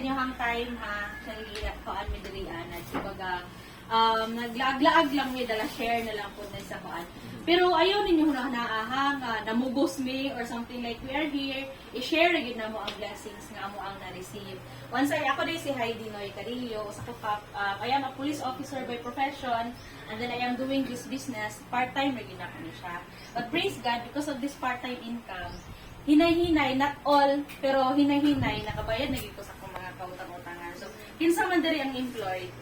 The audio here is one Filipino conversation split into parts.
inyo hang time ha. Sa kuan mi diri ana. Kumbaga naglaag-laag lang mi dala share na lang po sa kuan. Pero ayaw ninyo na namugos mi or something like we are here, i-share gid na mo ang blessings nga mo ang na-receive. Once ako day si Heidi Noy Carillo, sa I am a police officer by profession, and then I am doing this business, part-time rin ako ni siya. But praise God, because of this part-time income, hinay-hinay, not all, pero hinay-hinay, nakabayad na gito sa akong mga kautang-utangan. So, kinsa man diri ang employed,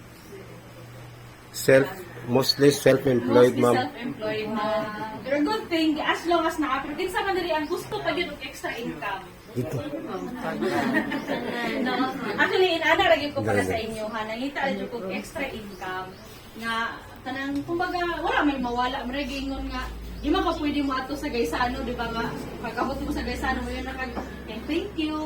Mostly self-employed, mostly ma'am. self-employed na. Pero good thing, as long as pero kinsa man diri ang gusto pa gyud og extra income. No, actually inaana ra gyud ko para sa inyo ha, nangita ra gyud ko extra income nga kanang kumbaga wala may mawala mara gingon nga di man ka pwede mo ato sa Gaisano, di ba nga pagabot mo sa Gaisano mo yun thank you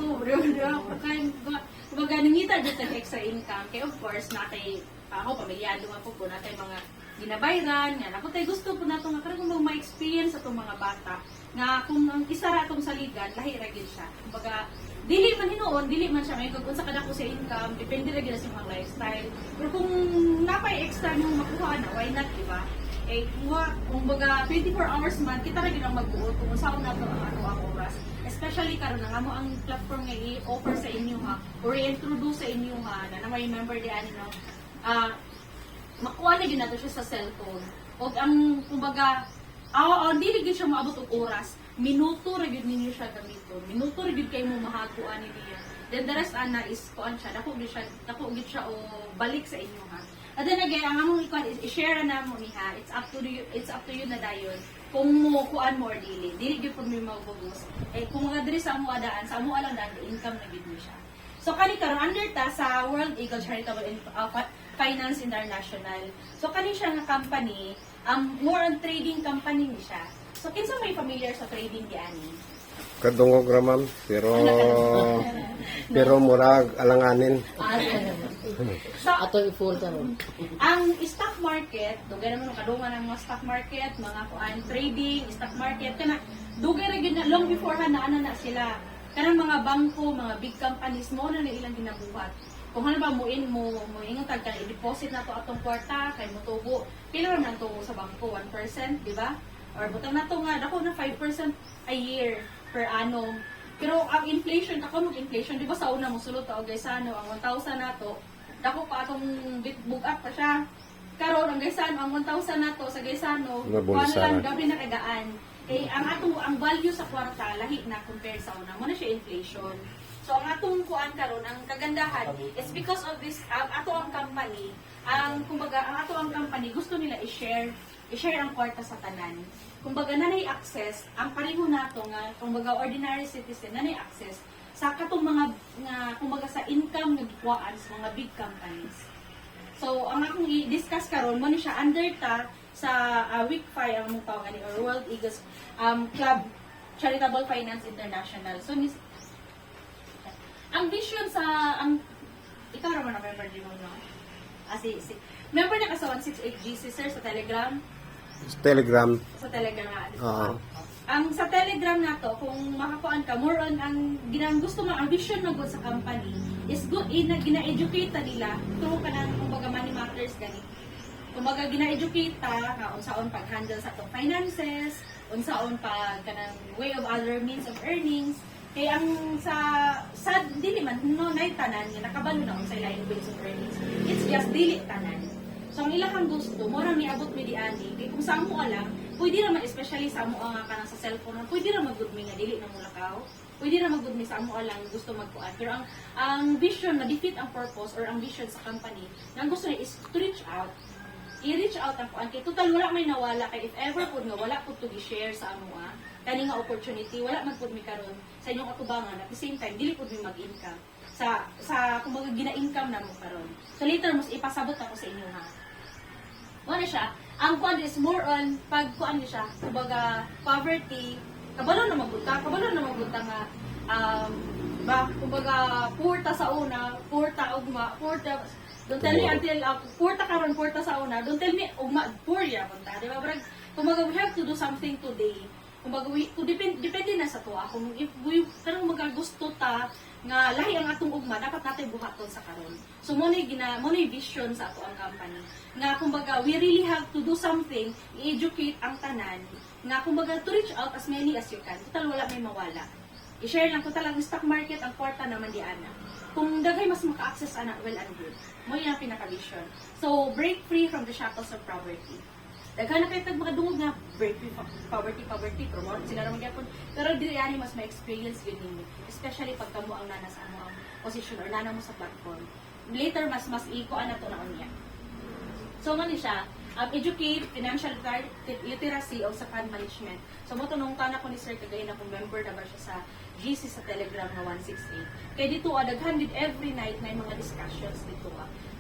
kumbaga nangita gyud sa extra income kay of course natay ako pamilyado man po natay mga ginabayran nga ako tay gusto po nato nga karon kung ma-experience atong mga bata nga kung ang isa ra atong saligan lahi ra gyud siya kumbaga dili man hinuon dili man siya ngayon kung sa kadako sa income depende ra gyud sa imong lifestyle pero kung napay extra nung makuha na why not di ba kumbaga 24 hours man kita ra gyud ang magbuot kung saan nato ang ang oras especially karon nga mo ang platform nga i-offer sa inyo ha or i-introduce sa inyo ha na may member di ani no makuha na ginato siya sa cellphone. O ang, kumbaga, dili gid siya maabot og oras. Minuto ra gid ninyo siya gamiton. Minuto ra gid kay mo mahaguan niya. Then the rest ana is kuan siya, dako gid siya o balik sa inyo ha. And then again, ang among ikuan is i-share na mo niha. It's up to you na dayon. Kung mo kuan mo or dili. Dili gid pud may magugos. Kung mga diri sa amo adaan, sa amo alang daan income na gid mo siya. So kani karon under ta sa World Eagle Charitable Finance International. So kani siya nga company, more on trading company ni siya. So kinsa may familiar sa trading di ani? Kadungog ra, ma'am. Pero murag alanganin. So, Ato i-full ta ron. ang stock market, dugay naman ang kadungan ng mga stock market, mga kuan trading, stock market kana dugay ra gyud na long before na ana na sila. Kanang mga bangko, mga big companies mo na ilang ginabuhat. Kung halimbawa mo ingon tag kan i-deposit na to atong kwarta kay mo tubo. Pila man to sa bangko 1%, di ba? Or butang na to nga dako na 5% a year per annum. Pero ang inflation, ako mag-inflation, di ba sa una mo sulod ta og Gaisano ang 1,000 nato, dako pa atong bugat pa siya. Karon ang Gaisano ang 1,000 nato sa Gaisano, kuan lang gabi na kagaan. Ang value sa kwarta lahi na compare sa una mo na siya inflation. So ang atong kuan karon ang kagandahan is because of this ato ang company, ang ato ang company gusto nila i-share ang kwarta sa tanan. Kumbaga nanay access ang pareho nato nga kumbaga ordinary citizen nanay access sa katong mga kumbaga sa income nga gikuhaan sa mga big companies. So ang akong i-discuss karon mo ni siya under ta sa week 5 ang mong tawag or World Eagles Club Charitable Finance International. So ang vision sa ikaw raman na member di mo no. Member na ka sa 168GC sir sa Telegram. Sa Telegram nga. Ang sa Telegram nato kung makakuan ka more on ang gusto mo ang vision na good sa company is good gina-educate nila through kanang kumbaga money matters gani. Kumbaga gina-educate ta nga unsaon pag-handle sa atong finances, unsaon pag kanang way of other means of earnings. Kay ang sa dili man no nay tanan nga nakabalo na unsay lain ways of earnings. It's just dili tanan. So ang ilahang gusto mo ra miabot mi di ani kay kung sa mo alam, pwede ra man especially sa mo nga kanang sa cellphone, pwede ra magud mi nga dili na mo lakaw. Pwede ra magud mi sa mo alang gusto magkuan. Pero ang vision na defeat ang purpose or ang vision sa company, nang gusto niya is to reach out. I-reach out ang kuan kay total wala may nawala kay if ever pud nga wala pud to gi-share sa amo kani nga opportunity wala man pud mi karon sa inyong atubangan at the same time dili pud mi mag-income sa kumbaga gina-income na mo karon. So later mas ipasabot ako sa inyo ha. Mo na siya ang kuan is more on pag kuan ni siya kumbaga poverty kabalo na magunta nga kumbaga purta sa una purta ugma purta. Don't tell me until purta karon purta sa una. Don't tell me ugma purya punta. Di ba? Kumbaga we have to do something today. Kumbaga depende na sa tuwa. Kung if we karong magagusto ta nga lahi ang atong ugma dapat natin buhaton sa karon. So mo ni vision sa ato ang company nga kumbaga we really have to do something, i-educate ang tanan nga kumbaga to reach out as many as you can. Total wala may mawala. I-share lang ko talang stock market ang kwarta naman di ana. Kung daghay mas maka-access ana, well and good. Mo yung pinaka-vision. So break free from the shackles of poverty. Daghan na kayo tag makadungog nga break free from poverty, promote sila naman gyapon. Pero dili ani mas ma-experience gid ninyo, especially pag kamo ang nana sa amo ang position or nana mo sa platform. Later mas iko ana to na unya. So man siya, educate financial literacy o sa fund management. So mo tunong kana ko ni Sir kagay na kung member na ba siya sa GC sa Telegram na 168. Kay dito daghan din every night may mga discussions dito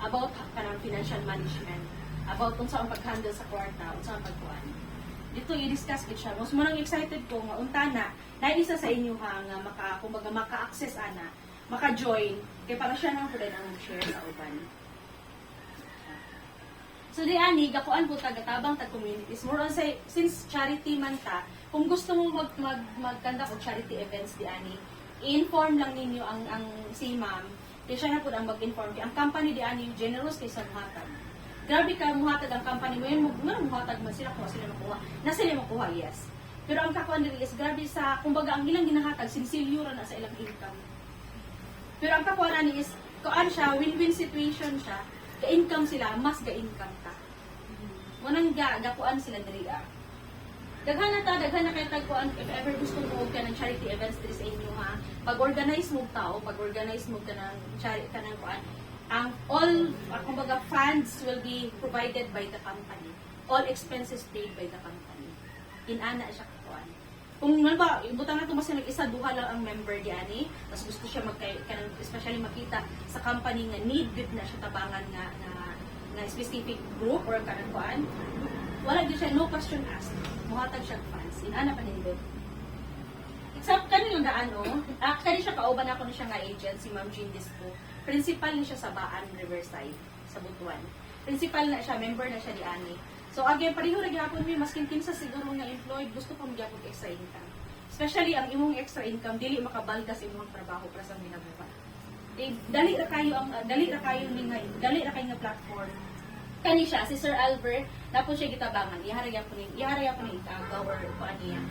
about kanang financial management, about kung saan pag-handle sa kwarta, kung saan pagkuhan. Dito i-discuss gid siya. Mas mo nang excited ko nga unta na isa sa inyo ha nga maka-access ana, maka-join kay para siya nang pwede nang share sa uban. So di ani gakuan po taga-tabang tag communities. More on say since charity man ta, kung gusto mo magkanda og charity events di ani, i-inform lang ninyo ang si ma'am. Kaya siya na po ang mag-inform. Ang company di ani generous kay sa muhatag. Grabe ka muhatag ang company mo yun, muhatag man sila kung sila makuha. Na sila makuha, yes. Pero ang kakuan dili is grabe sa kumbaga ang ilang ginahatag sinsilyo ra na sa ilang income. Pero ang kakuan ani is kuan siya win-win situation siya. Ka-income sila, mas ga-income ka. Munang gakuan sila diri Daghan na kay tagkuan if ever gusto mo ka ng charity events diri sa inyo ha. Pag-organize mo tao, pag-organize mo ka ng charity kanang kuan, ang all kumbaga funds will be provided by the company. All expenses paid by the company. Inana siya kuan. Kung ba ibutang na to mas nag-isa duha lang ang member diani, tas gusto siya kanang especially makita sa company nga need gud na siya tabangan nga specific group or kanang kuan. Wala gyud siya no question asked. Muhatag siya funds. Inana pa nindot. Except kanilang daan actually siya kauban ako ni siya nga agent si Ma'am Jean Dispo. Principal ni siya sa Baan Riverside sa Butuan. Principal na siya, member na siya di ani. So again, pareho ra gyapon mi maskin kinsa siguro nga employed gusto pa mo gyapon extra income. Especially ang imong extra income dili makabalda sa imong trabaho para sa minabuhat. Dali ra kayo nga platform. Kani siya si Sir Albert, dapat siya gitabangan. Ihara gyapon ni or kuan niya.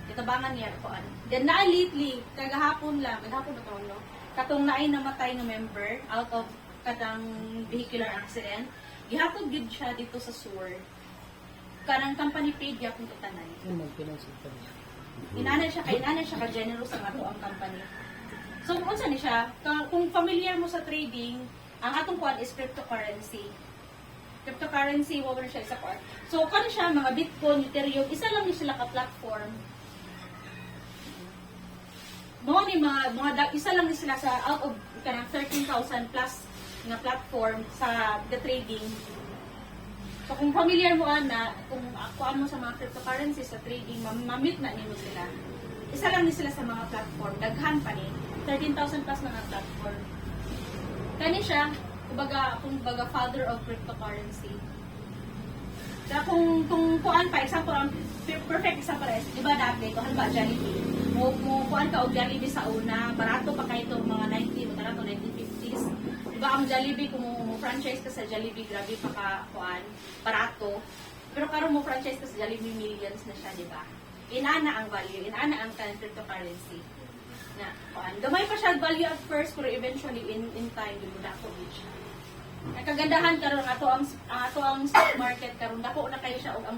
Gitabangan niya kuan. Then na lately kagahapon na to no. Katong naay namatay nga member out of katang vehicular accident. Gihapon gid siya dito sa SUR. Kanang company paid gyapon to tanan. Inana siya ka generous ang ato ang company. So unsa ni siya? Kung familiar mo sa trading, ang atong kuan is cryptocurrency. Cryptocurrency mo siya sa kuan. So kan siya mga Bitcoin, Ethereum, isa lang ni sila ka platform. Isa lang ni sila sa out of kanang 13,000 plus na platform sa the trading. So kung familiar mo ana, kung akuan mo sa mga cryptocurrency sa trading, mamit na nimo sila. Isa lang ni sila sa mga platform, daghan pa ni 13,000 plus mga platform. Kani siya, kumbaga father of cryptocurrency. Kaya kung kuan pa, example, perfect example is, di ba dati, ito halimbawa Jollibee. Kuan ka o Jollibee sa una, barato pa kayo itong mga 1950s. Di ba ang Jollibee, kung franchise ka sa Jollibee, grabe pa ka kuan, barato. Pero karon mo franchise ka sa Jollibee, millions na siya, di ba? Inana ang value, inana ang cryptocurrency. Na, kuan. Gamay pa siya value at first, pero eventually, in time, dumudako din siya. Ang kagandahan karon ato ang stock market karon dako na kayo siya og ang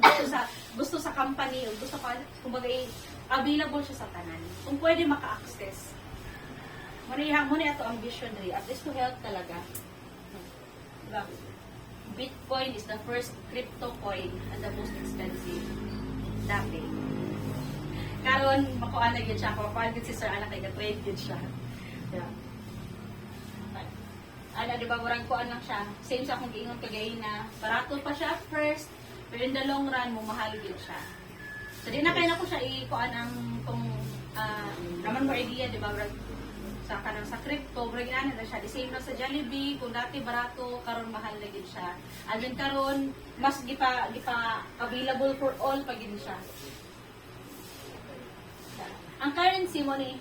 gusto sa company o gusto pa kumbaga available siya sa tanan. Kung pwede maka-access. Mo ni ato ang vision diri at least to help talaga. Diba? Bitcoin is the first crypto coin and the most expensive. Dati. Karon makuha na gyud siya, makuha gyud si Sir anak kay ga-trade gyud siya. Yeah. Di ba, murang kuan lang siya. Same sa akong giingon kagay na barato pa siya at first, pero in the long run, mahal din siya. So, di na kaya na ko siya i-kuan ang kung naman mo idea, di ba, sa kanang sa crypto, murang ginana na siya. The same na sa Jollibee, kung dati barato, karon mahal na din siya. And then karon mas gipa available for all pag din siya. Ang currency mo ni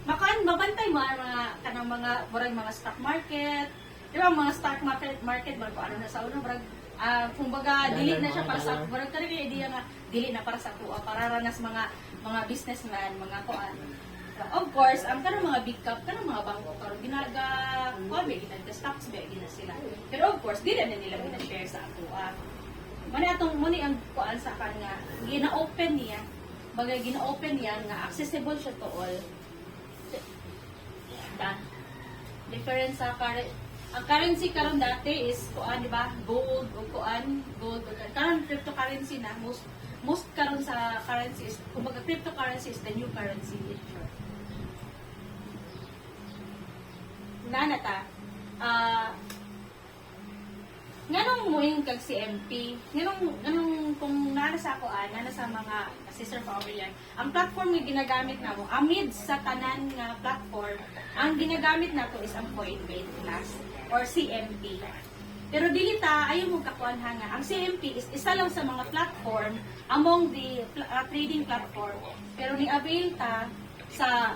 mabantay mo ang mga kanang mga stock market. Di ba mga stock market bago ano na sa ulo kumbaga dili na siya para sa murag kani kay idea nga dili na para sa tuwa para ranas mga businessman, mga kuan. Of course, ang kanang mga big cap, kanang mga bangko karon kuan may ginag stocks ba gina sila. Pero of course, dili na nila gina-share sa atuwa. Muni ang kuan sa kanya gina-open niya. Bagay gina-open niya nga accessible siya to all. Difference sa ang currency karon dati is kuan di ba gold o gold karon cryptocurrency na most karon sa currency is kumbaga cryptocurrency is the new currency in short. Nanata nganong mo yung kag CMP nganong kung nana sa ako nana sa mga sister family yan ang platform nga ginagamit namo amid sa tanan nga platform ang ginagamit nato is ang Coinbase class or CMP pero dili ta ayo mo kakuan nga ang CMP is isa lang sa mga platform among the trading platform pero ni avail ta sa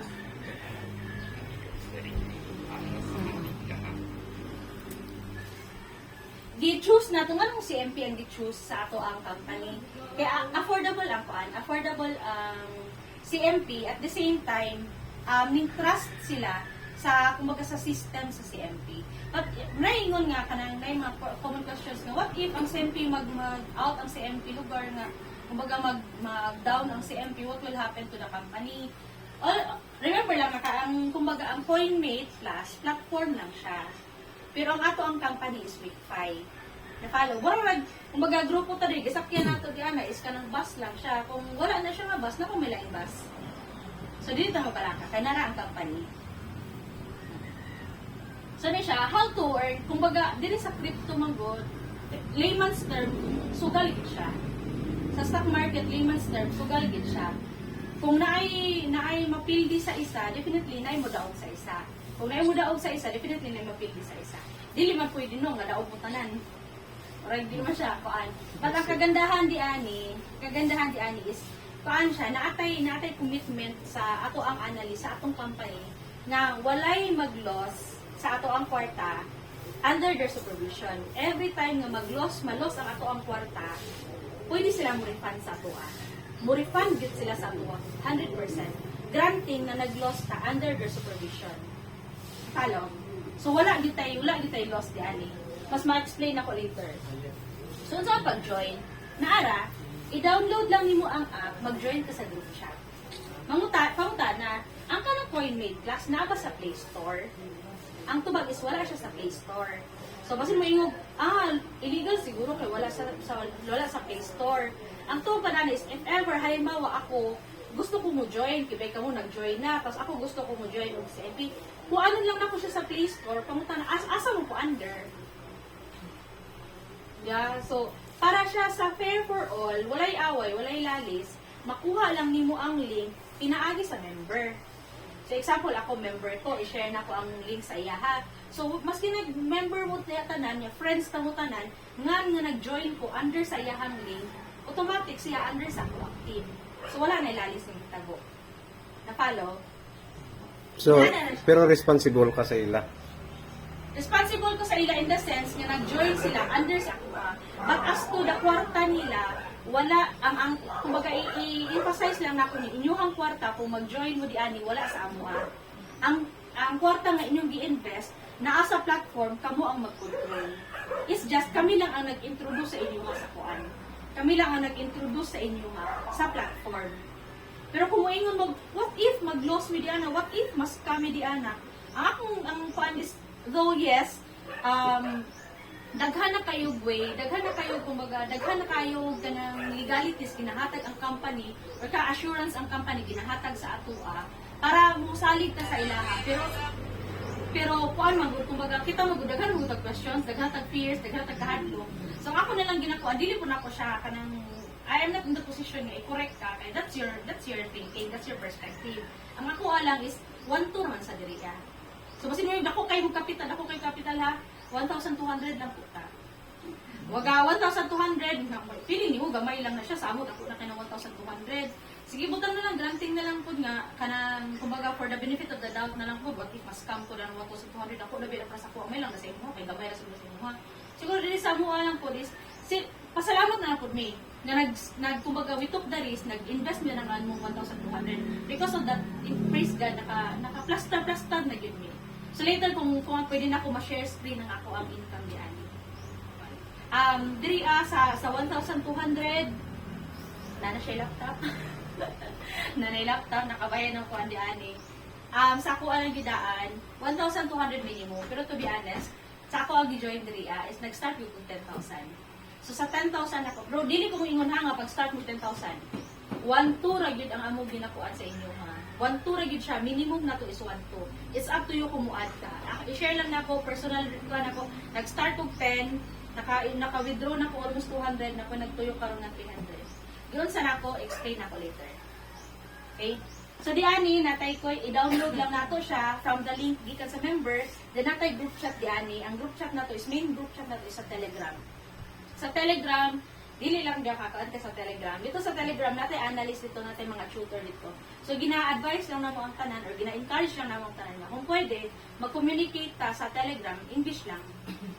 gi-choose na ito, anong CMP ang gi-choose sa ato ang company. Kaya affordable ang kuan, affordable ang CMP at the same time, ning-trust sila sa, kumbaga sa system sa CMP. But, naingon nga ka nang may mga common questions nga, what if ang CMP mag-out ang CMP lugar nga, kumbaga mag-down ang CMP, what will happen to the company? Remember lang, kumbaga ang Coinmate Plus, platform lang siya. Pero ang ato ang company is Weekfy. Na-follow. Kumbaga, grupo ta rin. Isakyan nato di ana, is kanang bus lang siya. Kung wala na siya nga bus, na kung may laing bus. So, dito mo pala ka. Kaya nara ang company. So, na siya, how to earn, kumbaga, dili sa crypto manggod, layman's term, sugal gid siya. Sa stock market, layman's term, sugal gid siya. Kung naay mapildi sa isa, definitely naay mo daog sa isa. Kung naay mo daog sa isa, definitely naay mapildi sa isa. Dili man pwede no nga daog mo tanan. Right, di man siya kuan. But ang kagandahan di ani is kuan siya naatay commitment sa ato ang analyst sa atong company na walay mag-loss sa ato ang kwarta under their supervision. Every time nga malos ang ato ang kwarta, pwede sila mo refund sa ato. Mo refund gid sila sa ato 100%. Granting na nag-loss ta under their supervision. Follow? So wala gid tayo loss di ani. Mas ma-explain ako later. So sa pag-join, naara, i-download lang nimo ang app, mag-join ka sa group chat. Panguta na, ang kanang Coinmate class na ba sa Play Store? Ang tubag is wala siya sa Play Store. So basin mo ingog, illegal siguro kay wala sa Play Store. Ang tubag na is if ever halimbawa ako gusto ko mo join, kibay ka mo nag-join na, tapos ako gusto ko mo join og CMP. Kung ano lang na ko siya sa Play Store, panguta na asa mo ko under. Yeah, so para siya sa fair for all, walay away, walay lalis, makuha lang nimo ang link pinaagi sa member. So example, ako member ko, i-share na ko ang link sa iya ha. So maski nag-member mo tanan, ya friends ta mo tanan, nga nag-join ko under sa iyahang link, automatic siya under sa ako active. So wala na ilalis ng tago. Na-follow? So, pero responsible ka sa ila. Responsible ko sa ila in the sense nga nag-join sila under sa ako. But as to the kwarta nila, wala ang kumbaga i-emphasize lang nako ni inyong kwarta kung mag-join mo di ani wala sa amo. Ang kwarta nga inyong gi-invest naa sa platform kamo ang mag-control. It's just kami lang ang nag-introduce sa inyo sa kuan. Kami lang ang nag-introduce sa inyo sa platform. Pero kung moingon what if mag-loss mi di ana, what if mas kami di ana? Ang kuan is though yes, daghan na kayo kumbaga daghan na kayo kanang legalities ginahatag ang company or ka-assurance ang company ginahatag sa atoa para musalig ta sa ilaha pero kuan man kumbaga kita daghan mo tag questions daghan tag fears daghan tag kahadlok so ako na lang ginako dili po nako siya kanang I am not in the position nga i-correct ka kay that's your thinking, that's your perspective. Ang ako lang is 1-2 naman sa diriya. So basin mo dako kay kapital ha 1,200 lang po ta. Waga 1,200, pili ni mo gamay lang na siya, samot ako na kay 1,200. sige, butang na lang, granting na lang po nga, kanang, kumbaga, for the benefit of the doubt na lang po, what if mas scam ko lang 1,200, ako na bilang sa ko, may lang na sa inyo, kay gamay na sa inyo, ha? Siguro, dili sa mua lang po, pasalamat na lang po, may, na kumbaga, we took the risk, nag-invest na lang mong 1,200. Because of that, praise God, naka-plaster na yun, may. So, later, kung pwede na ako ma-share screen ng ako ang income diyan. Diri sa 1,200, na siya laptop. Nanay laptop, nakabayan ng kuhan di ani. Sa ako ang gidaan, 1,200 minimum. Pero to be honest, sa ako ang gi-join diri is nag-start with 10,000. So sa 10,000 ako, bro, dili ko mo ingon nga pag start mo 10,000. 1,2 ra gyud ang amo ginakuan sa inyo ha. 1,2 ra gyud siya, minimum na to is 1,2. It's up to you kung mo-add ka. I-share lang nako, personal kuan ako, nag-start og 10, naka-withdraw na ko almost 200 na ko nagtuyo karon ng 300. Yun sa nako, explain ako later. Okay? So, di ani, natay ko, i-download lang nato siya from the link gikan sa member. Then, natay group chat di ani. Ang group chat nato is, main group chat nato is sa Telegram. Sa Telegram, dili lang diya kakaan ka sa Telegram. Dito sa Telegram, natay analyst dito, natay mga tutor dito. So, gina-advise lang namo ang tanan or gina-encourage lang namo ang tanan na kung pwede, mag-communicate ta sa Telegram, English lang.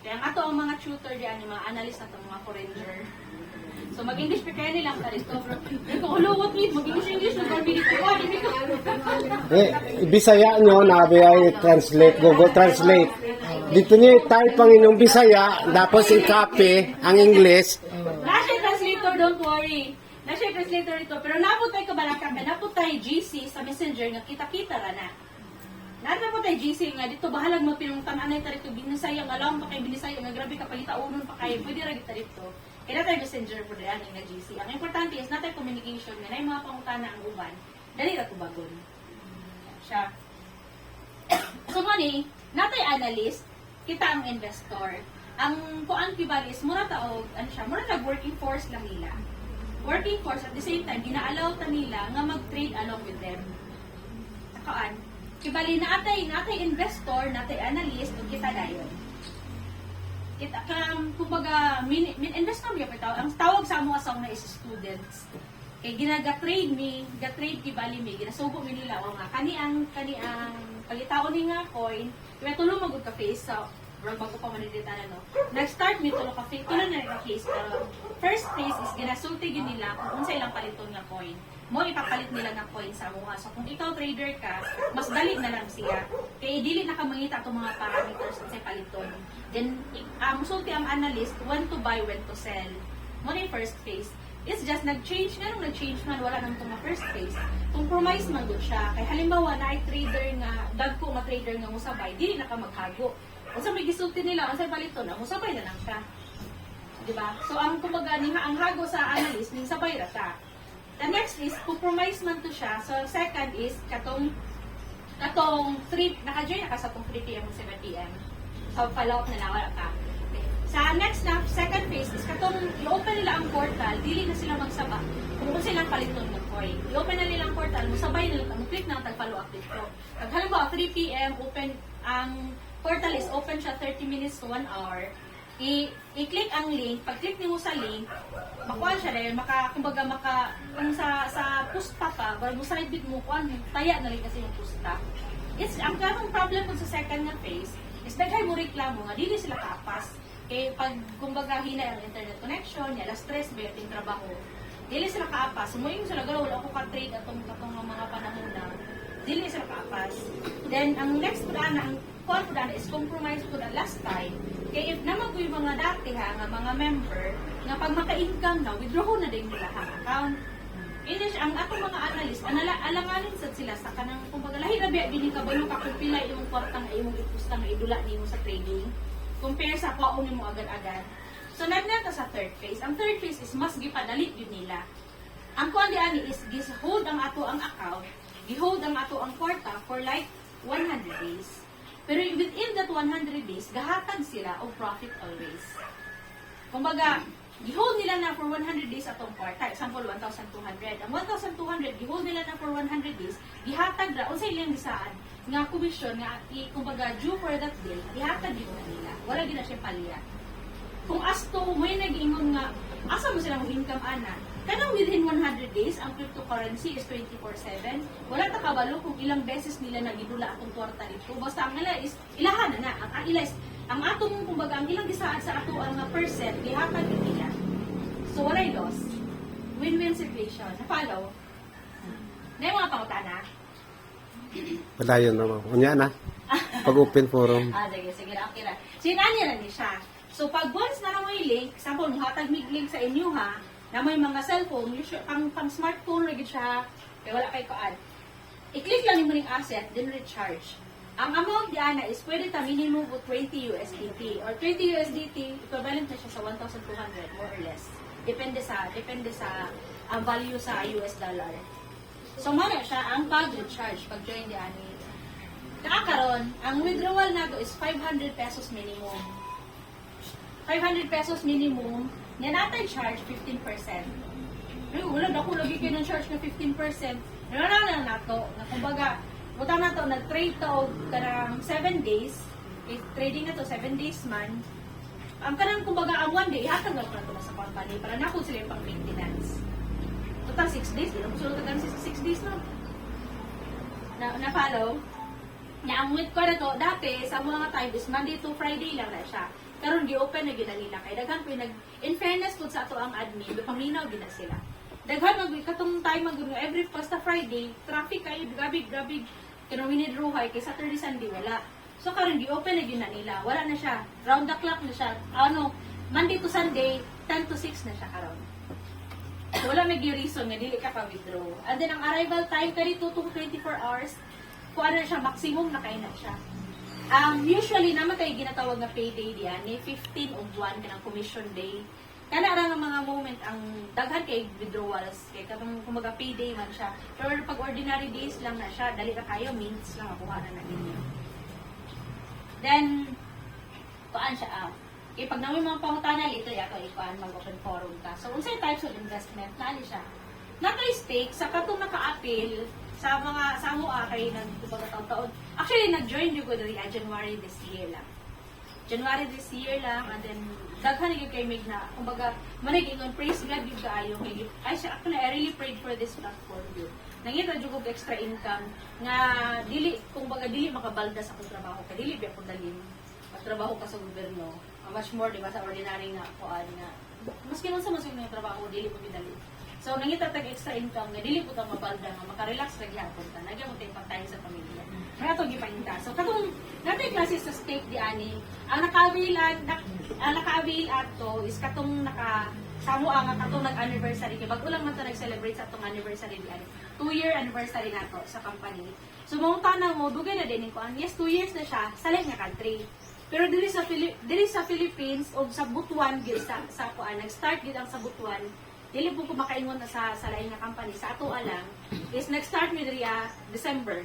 Kaya ang ato ang mga tutor di ani, mga analyst nato, mga foreigner. So, mag-English pa kaya nilang karito, bro. Kung ulawat ni, mag-English na barbili ko. Bisaya nyo, nabi ay translate, Google Translate. Dito niyo type ang inyong Bisaya, tapos i-copy ang English. Nasa translator, don't worry. Nasa translator ito. Pero napot tayo kabalakang, napot tayo GC sa Messenger nga kita-kita ra na. Napot tayo GC nga, dito bahalag mo pinungtan-anay ta rito, binisaya nga lang pa kayo, binisaya nga, grabe ka palita-unon pa kayo, pwede ra kita rito. Kaya tayo messenger po dyan, yung GC. Ang importante is natin communication nga na yung mga pangutana ang uban, dali na tubagon. Siya. So money, natin analyst, kita ang investor. Ang kuan kibalis, mura taog, ano siya, mura nag-working force lang nila. Working force, at the same time, gina-allow ta nila nga mag-trade along with them. Nakaan, kibali natay investor, natay analyst, ug kita dayon. Kita kumbaga invest kami pa tawag. Ang tawag sa amo asaw na is students. Kay ginaga-trade kibali mi, ginasubo mi nila o nga kani ang pagitaon ni nga coin, kaya tulo magud ka face sa bago pa man dito no. Nag-start mi tulo ka face, tulo na ka case. First phase is ginasulti gyud nila kung unsa ilang paliton nga coin. Mo ipapalit nila ng coin sa amo. So kung ikaw trader ka, mas dali na lang siya. Kay dili na ka mangita itong mga parameters sa paliton. Then musulti ang analyst when to buy, when to sell. Mo na yung first phase. It's just nag-change nga nung nag-change man wala nang itong first phase. Compromise man doon siya. Kay halimbawa na ay trader nga, dagko nga trader nga musabay, dili na ka maghago. Kung sa may gisulti nila, ang sa paliton, musabay na lang siya. Diba? So ang kumbaga ang hago sa analyst, ning sabay ra ta. The next is, compromise man to siya. So, second is, katong 3, naka-join na ka sa 3 p.m. o 7 p.m. So, follow up na lang, wala ka. Okay. Sa next na, second phase is, katong i-open nila ang portal, dili na sila magsaba. Kung silang paliton ng coin. I-open na nila ang portal, musabay na lang, click na tag-follow up dito. Pag halimbawa, 3 p.m. open, ang portal is open siya 30 minutes to 1 hour. I-click ang link, pag-click niyo sa link, makuha siya dahil kung sa pusta pa, bago sa bit mo, taya na rin kasi yung pusta. Ang kanong problem po sa second na phase, is daghay mo reklamo nga, dili sila kapas. Kaya pag, kumbaga, hina ang internet connection, yala stress, ba yung trabaho, dili sila kaapas. Sumuing sila, galaw, wala ako ka-trade atong mga panahon na, dili sila kaapas. Then, ang next po na, ang call po na is compromise po na last time. Kaya if naman po yung mga dati nga mga member, nga pag maka-income na, withdraw na din nila ang account. Inish, ang atong mga analyst, alanganin sa sila sa kanang, kumbaga, lahi na biya, bining kabayo ka kung pila yung kwarta nga imong ipusta nga idula niyo sa trading, compare sa kwaon mo agad-agad. So, nagnata sa third phase. Ang third phase is mas gipadali yun nila. Ang kuan diani is, hold ang ato ang account, i-hold ang ato ang kwarta for like 100 days. Pero within that 100 days, gahatag sila of profit always. Kumbaga, i-hold nila na for 100 days atong kwarta. Example, 1,200. Ang 1,200, i-hold nila na for 100 days, gihatag ra, unsa ilang gisaan, nga commission, nga, kumbaga, due for that day, ihatag din na nila. Wala din na siya palya. kung asto may nag-ingon nga asa mo silang income ana, kanang within 100 days ang cryptocurrency is 24/7. Wala ta kabalo kung ilang beses nila nagidula atong kwarta dito. Basta ang ila is ilahan na ang ila is ang atong kumbaga ang ilang gisaad sa ato ang percent gihatag nila. So walay loss. Win-win situation. Na-follow? Na yung mga pangutana? Padayon naman. Unya na. Pag open forum. Sige na, okay na. Sinanya na ni siya. So, pag once na may link, example, muhatag mig link sa inyo ha, na may mga cellphone, usually, pang smartphone, lagi siya, kaya wala kay koan. I-click lang yung muling asset, then recharge. Ang amount diana is pwede ta minimum of 20 USDT or 20 USDT equivalent na siya sa 1,200 more or less. Depende sa value sa US dollar. So mana siya ang pag-recharge pag join diani. Karon, ang withdrawal nato is 500 pesos minimum. 500 pesos minimum, yan natin charge 15%. Ay, wala ako lagi kayo ng charge na 15%. Nalala na nato, na kumbaga, butang na to, nag-trade to karang 7 days, trading na to 7 days man. Ang kanang kumbaga, ang 1 day, ihatag na to na sa company para nakon sila yung pang-maintenance. Total 6 days, hindi mo sulod ka 6 days no? Na-follow? Na ang with ko na to, dati, sa mga time is Monday to Friday lang na siya. Karon gi-open na gina nila kay daghan po in fairness pud sa ato ang admin, paminaw gina sila. Daghan katong time magud every basta Friday, traffic kayo grabe kano winidruhay kay Saturday Sunday wala. So karon gi-open na gina nila. Wala na siya. Round the clock na siya. Monday to Sunday, 10 to 6 na siya karon. So wala may reason nga dili ka pa withdraw. And then ang arrival time kani 2 to 24 hours. Kung ano siya maximum na kay na siya. Usually naman kayo ginatawag na payday diyan, 15 of 1 kanang commission day. Kana ra nga mga moment ang daghan kay withdrawals kay katong kumaga payday man siya. Pero pag ordinary days lang na siya, dali ra kayo minutes lang makuha na ninyo. Then paan siya kay pag namoy mga pangutana ito yato ikuan mag-open forum ka. So unsay types of investment naani siya? Naka-stake sa katong naka-appeal sa mga sa mo kay nagtubaga taon-taon. Actually nag-join ko diri January this year lang. January this year lang and then daghan gyud kay mig na kumbaga manig ingon praise God gyud kaayo kay ay siya actually I really prayed for this platform gyud. Nangita jud og extra income nga dili kumbaga dili makabalda sa akong trabaho kay dili biya ko dalin. Magtrabaho ka sa gobyerno. Much more di ba sa ordinary nga kuan nga maski man sa masig nga trabaho dili mo bidali. So, nangita tag extra income nga dili po ta mabalda nga makarelax ra gyapon ta. Nagya mo tay pagtayo sa pamilya. Kaya to gipahinta. So, katong natay klase sa stake di ani, ang naka-avail ato is katong samo nga katong nag-anniversary kay bag ulang man ta nag-celebrate sa atong anniversary di ani. 2-year anniversary nato sa company. So, mong tanang mo dugay na din ko. Yes, 2 years na siya sa lain nga country. Pero diri sa Philippines o sa Butuan gid sa kuan nag-start gid ang sa Butuan. Dili po ko makaingon na sa lain nga company. Sa ato alang, is nag-start mi diri December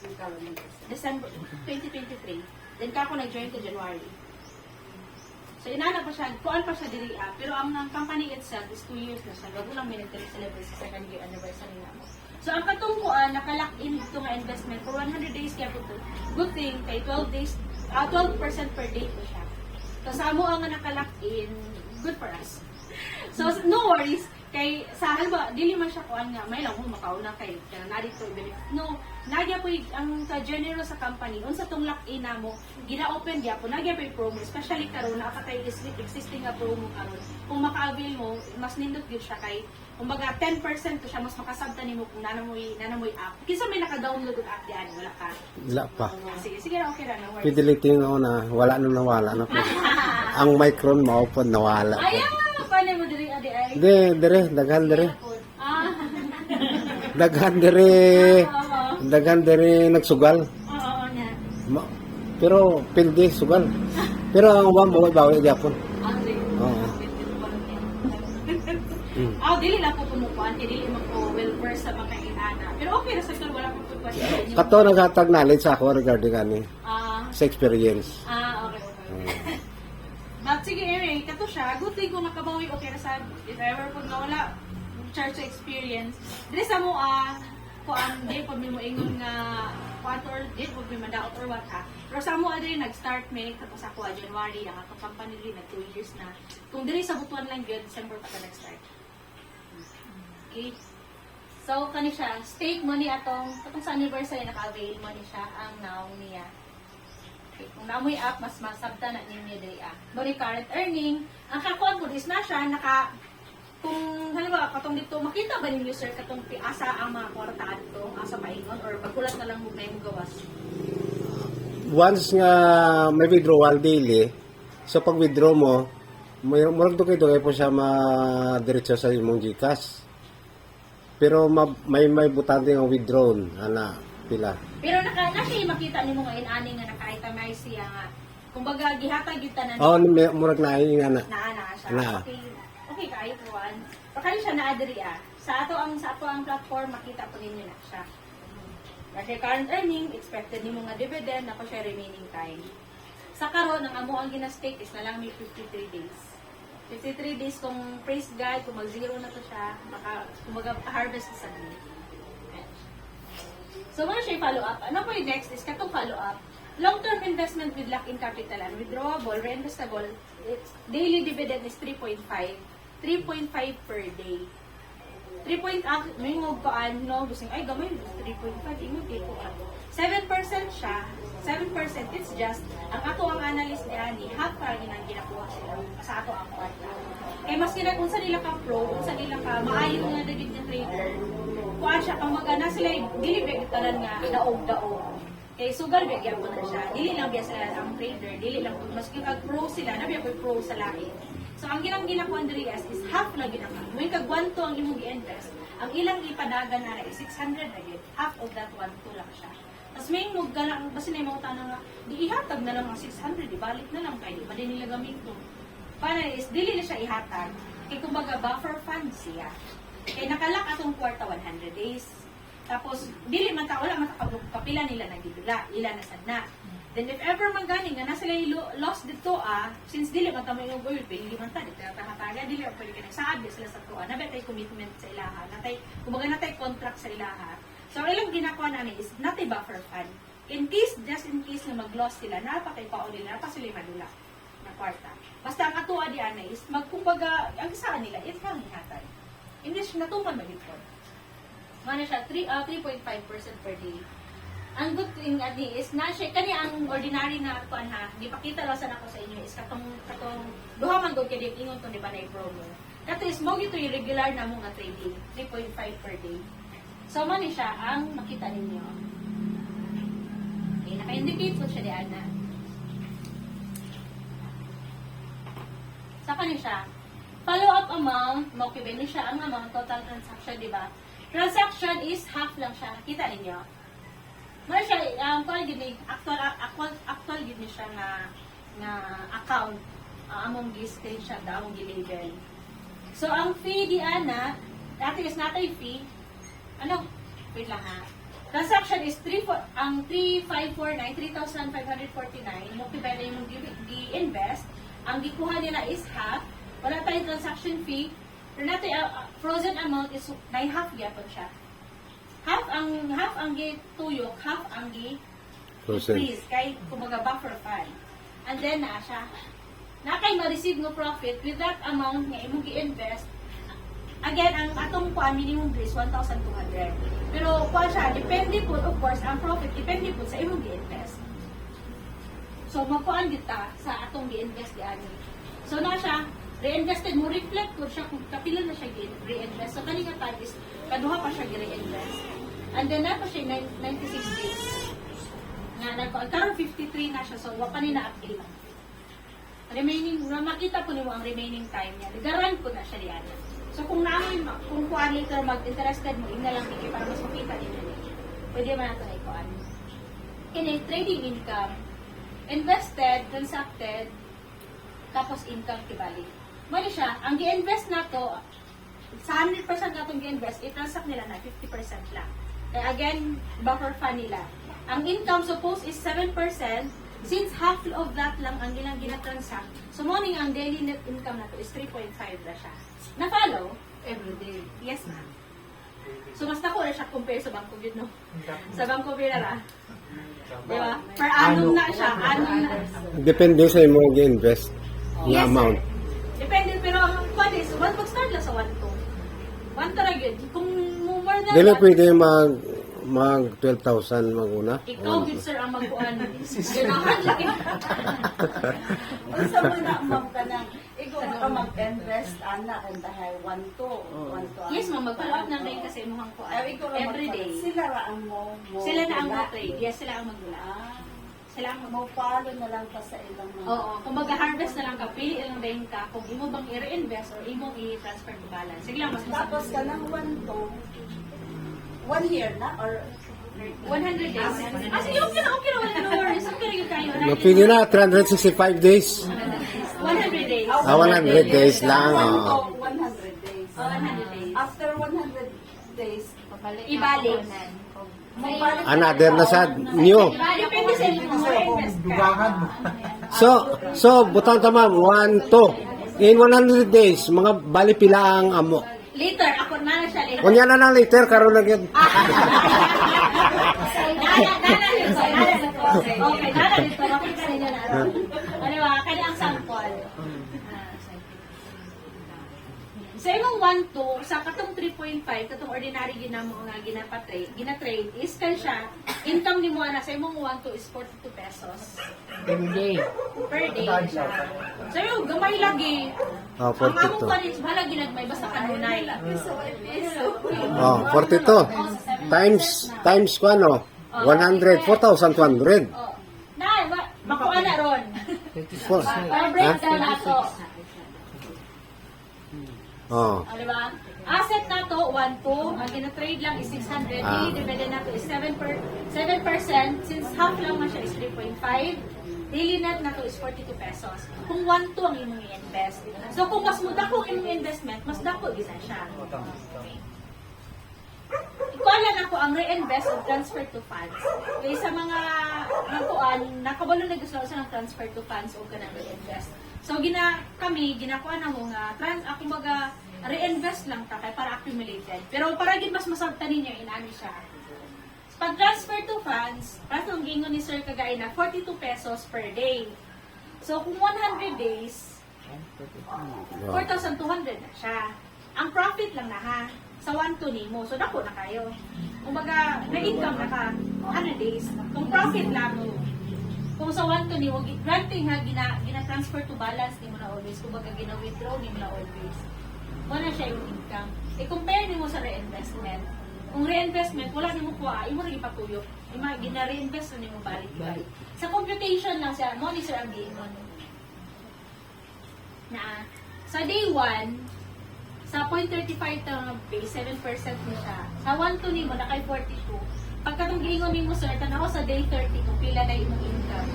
2023. Then kako nag-join ko January. So inana pa siya, kuan pa siya diri pero ang company itself is 2 years na siya. Bago lang mi nag-celebrate sa second year anniversary na mo. So ang katong kuan naka-lock in ito nga investment for 100 days kaya po good thing kay 12 days 12% per day po siya. So sa amo ang naka-lock in, good for us. So, no worries. Kay, sa halba, dili man siya kuan nga, may lang mo makauna kay, kaya narito i-benefit. No, nagya po ang ka-general sa company, unsa tong lock-in na mo, gina-open gyapon nagya po yung promo, especially karon nakatay existing nga promo karon. Kung maka-avail mo, mas nindot gyud siya kay, kumbaga 10% to siya, mas makasabta nimo kung nanamoy app. Kinsa may naka-download og app diyan, wala ka. Wala pa. Sige na, okay ra na. No Pidiliting ako na wala na nawala na po. Ang micron mo po nawala. Ayaw! Paano mo diri adi ay? Dire, daghan dire. Ah. Daghan dire nagsugal. Oo niya. Pero pildi sugal. Pero ang uban bawi gyapon. Oo. Dili na po kumukuan, dili mo ko well versed sa mga inana. Pero okay ra sa kung wala ko question. Kato naghatag knowledge ako regarding ani sa experience. Okay. But sige, anyway, kato siya, good thing kung nakabawi, okay na sa, if ever pag nawala, church experience. Dili sa mo, kung di, pag may mo ingon nga, makakwato or di mo madaot or what ha. Pero sa mo adre nag-start May tapos ako January ang ato company rin nag 2 years na. Kung diri sa butuan lang gyud December pa ka nag-start. Okay. So kani siya stake money atong sa anniversary naka-avail money siya ang now niya. Okay. Kung naamoy app mas masabta na ninyo diri Bali current earning ang kakuan ko is na siya naka kung halimbawa katong dito makita ba ninyo sir katong asa ang mga kwarta adto asa maingon or pagkulat na lang mo na yung gawas. Once nga may withdrawal daily, so pag withdraw mo, murag to kayo po siya madiretso sa imong GCash. Pero may butante nga withdrawn, ana, pila. Pero na siya makita nimo nga inani nga naka-itemize siya nga. Kumbaga gihatag gyud tanan. Oh, murag na nga na. Naa siya. Na. Okay kayo kuan. Pakali siya na adri Sa ato ang platform makita po ninyo na siya. Kasi current earning, expected nimo nga dividend na siya remaining time. Sa karon ang amo ang gina-stake is na lang may 53 days. 53 days kung praise God, kung mag-zero na to siya, kumbaga harvest sa ni. So, muna siya follow up. Ano po yung next is katong follow up. Long-term investment with lock-in capital and withdrawable, reinvestable, its daily dividend is 3.5. 3.5 per day. 3.8, may ngog no? Gusto ay, gamay, 3.5, ingog, 7% siya. 7%, it's just, ang ako ang analyst ni Ani, half pa rin ang ginakuha sila sa ako ang kwarta. Kaya mas kung sa nila ka pro, kung sa nila ka maayo nga David na trader, kuhaan siya, kung maga na sila, dili bigtaran nga, daog-daog. Kaya sugar bigyan ko na siya. Dili lang biya sila ang trader, dili lang, maski kag pro sila, nabiya ko pro sa lain. So, ang ginakuha ni Rias is half na ginakuha. May kagwanto ang imong i-invest. Ang ilang ipadagan na is 600 na yun. Half of that 1-2 lang siya. Tapos may mugala, basta na yung mga tanong nga, di ihatag na lang ang 600, ibalik na lang kayo. Mali nila gamitin. Para is, dili na siya ihatag. Kaya kumbaga, buffer fund siya. Kaya nakalak atong kwarta 100 days. Tapos, dili man ta, wala man ta kapila nila nagidula. Ila na sad na. Then if ever man gani nga nasa sila lost dito since dili man ta may oil pay, hindi man ta dito tahataga dili pwede ka nagsaad sila sa tuwa. Nabe tay commitment sa ilaha, natay kumbaga natay contract sa ilaha. So ang ilang ginakawa na is natay buffer fund. Just in case na mag-loss sila, napakay pa nila, pa sila madula na kwarta. Basta ang atua di ana is magkumbaga ang saan nila it kang ihatay. Hindi siya natuman magipon. Mana siya 3.5% per day. Ang good thing is na siya kani ang ordinary na kuan ha gipakita lang sana ako sa inyo is katong duha man gud kay ingon to di ba na promo kato is mo gito yung regular na mo nga trading 3.5 per day so man ni siya ang makita ninyo okay naka-indicate po siya di ana sa kani siya follow up amount mo kay ni siya ang amount total transaction di ba transaction is half lang siya nakita ninyo. Mara siya, kung gini, actual gini siya nga account, among gi-screenshot, among gi-label. So, ang fee di ana, dati is natay fee, wait lang ha. Transaction is 3,549, 3,549, multiply na yung gi-invest, ang gikuha nila is half, wala tayong transaction fee, pero natay frozen amount is 9.5 gyapon siya. Half ang gituyok, half ang freeze kay kumbaga buffer fund. And then na siya kay ma-receive no profit with that amount nga imong gi-invest. Again, ang atong minimum is 1,200. Pero kuan siya depende po of course ang profit depende po sa imong gi-invest. So magkuan kita sa atong gi-invest di ani. So na siya reinvested mo reflect ko siya kung kapila na siya gi-reinvest. So kani nga time is kaduha pa siya gi-reinvest. And then na pa siya 96 days. Karon 53 na siya. So wapa ni na update. Remaining, makita po niyo ang remaining time niya. Ligaran ko na siya diyan. So kung namin, kung kuan later mag-interested mo, ina lang bigay para mas makita niyo. Pwede man natin ay kuan. Kini trading income, invested, transacted, tapos income kibali. Mali siya, ang gi-invest na to, sa 100% na itong gi-invest, i-transact nila na 50% lang. Kaya again, buffer fund nila. Ang income suppose is 7%, since half of that lang ang ilang ginatransact, so morning ang daily net income na to is 3.5 na siya. Na-follow? Every day. Yes, ma'am. So mas dako na siya compare sa Bangko yun, no? Sa Bangko Pinara. Di ba? Per annum na siya. Annum na. Depende sa imong gi-invest nga Yes, amount. sir. Depende, pero ang kwan is, mag-start lang sa 1-2. 1 talaga yun. Kung more than Dili that, pwede mag 12,000 maguna. ikaw, good sir, ang magkuhan. Ganahan laki. Unsa mo na ma'am ka nang ikaw na ka mag-invest anak and dahay 1-2. Yes, ma'am, mag-follow up na rin kasi mukhang kuhan. Ay ikaw ra Every day. Sila ra ang mo. Sila na ang mag-trade. Yes, sila ang magmula. Sila ang Mo follow na lang pa sa ilang mga. Oo, kung mag-harvest na lang ka, pili lang din ka kung imo bang i-reinvest or imo i-transfer to balance. Sige lang, mas Tapos ka nang 1-2. 1 year na or 100 days. Ah, sige, okay na, no worries. Okay na yun tayo. Pwede na 365 days. 100 days. 100 days lang. oo. 100 days. 100 days. After 100 days, Ibalik. magbalik Another na sa new. Depende sa inyo kung ma-invest ka. So butang ta ma'am 1 2. In 100 days mga bali pila ang amo. Later, ako na siya later. Kunya na lang later karon na gyud. Okay, nana dito. Makita ninyo na. Ano ba? Kaya ang sample. Sa imong 1-2, sa katong 3.5, katong ordinary ginamo nga gina-trade is kan siya, income ni mo na sa imong 1-2 is 42 pesos. Per day siya. So yung gamay lagi. Oh, Ang among 42. panis, bahala ginagmay, basta kanunay. Oh, 42. Times ko ano? 100 4,200. Oh. Na, makuha na ron. For, Para breakdown na to. oh. O, diba? Asset na to, 1-2. Ang gina-trade lang is 600. Daily dividend na to is 7%. Since half lang man siya is 3.5. Daily net na to is 42 pesos. Kung 1-2 ang imong i-invest. So, kung mas muda kung imong investment, mas dako gisa siya. Okay. Ikuan lang ako ang reinvest o transfer to funds. Kaya sa mga nakuan, nakabalo na gusto sa ng transfer to funds o kanang reinvest. So ginakuha na mo nga ako maga reinvest lang ta kay para accumulated. Pero para gid mas masabtan ninyo inani siya. Pag transfer to funds, para tong gingon ni Sir kagay na 42 pesos per day. So kung 100 days, 4,200 na siya. Ang profit lang na ha sa 1-2 nimo. So dako na kayo. Kumbaga na income na ka 100 days. Kung profit lang kung sa 1-2 nimo, granting ha, gina-transfer to balance nimo na always. Kumbaga, gina-withdraw nimo na always. Wala siya yung income. I-compare nimo sa reinvestment. Kung reinvestment, wala nimo kuha, imo rin ipatuyok. Gina-reinvest na nimo balik-balik. Sa computation lang siya, mo ni Sir ang giingon. Na, sa day 1, sa 0.35 na base, 7% na siya. Sa 1-2 nimo, na kay 42. Pagkatong giingon nimo Sir, tanaw sa day 30 kung pila na imong income.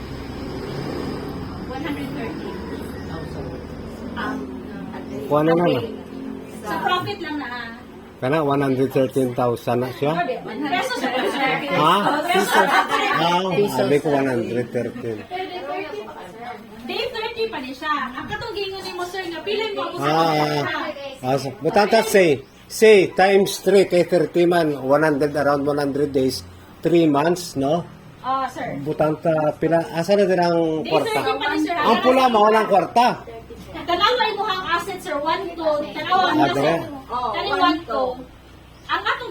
130. Kuha na lang. Sa profit lang na. Kana 113,000 na siya. Pesos sa Ha? Pesos. Sabi ko 113. Day 30 pa ni siya. Ang katong giingon nimo Sir nga pila mo ako sa Butanta say times 3 kay 30 man 100 around 100 days 3 months no. Sir. Butanta pila asa na din ang Day kwarta. 30 pa ni Sir. Ang pula mao lang kwarta. Tanaway mo ang assets Sir 1-2. Tanawa ang dire. asset. Kani 1-2. Ang atong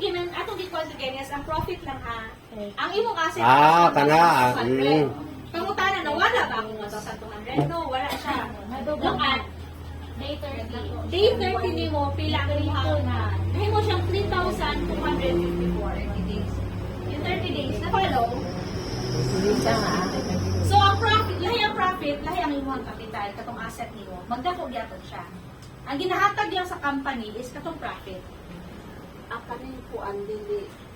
gikuan to Genius, ang profit lang ha. Ang imong asset. Kana. Pangutana na wala ba akong 1,200? No, wala siya. Look at Day 30. Day 30 ni mo, pila ang imong na. Dahil mo siyang 3,254 days. In 30 days, na-follow? So, ang profit, lahi ang imong kapital, katong asset ni mo, magdako gyapon siya. Ang ginahatag lang sa company is katong profit. ang kanin ko ang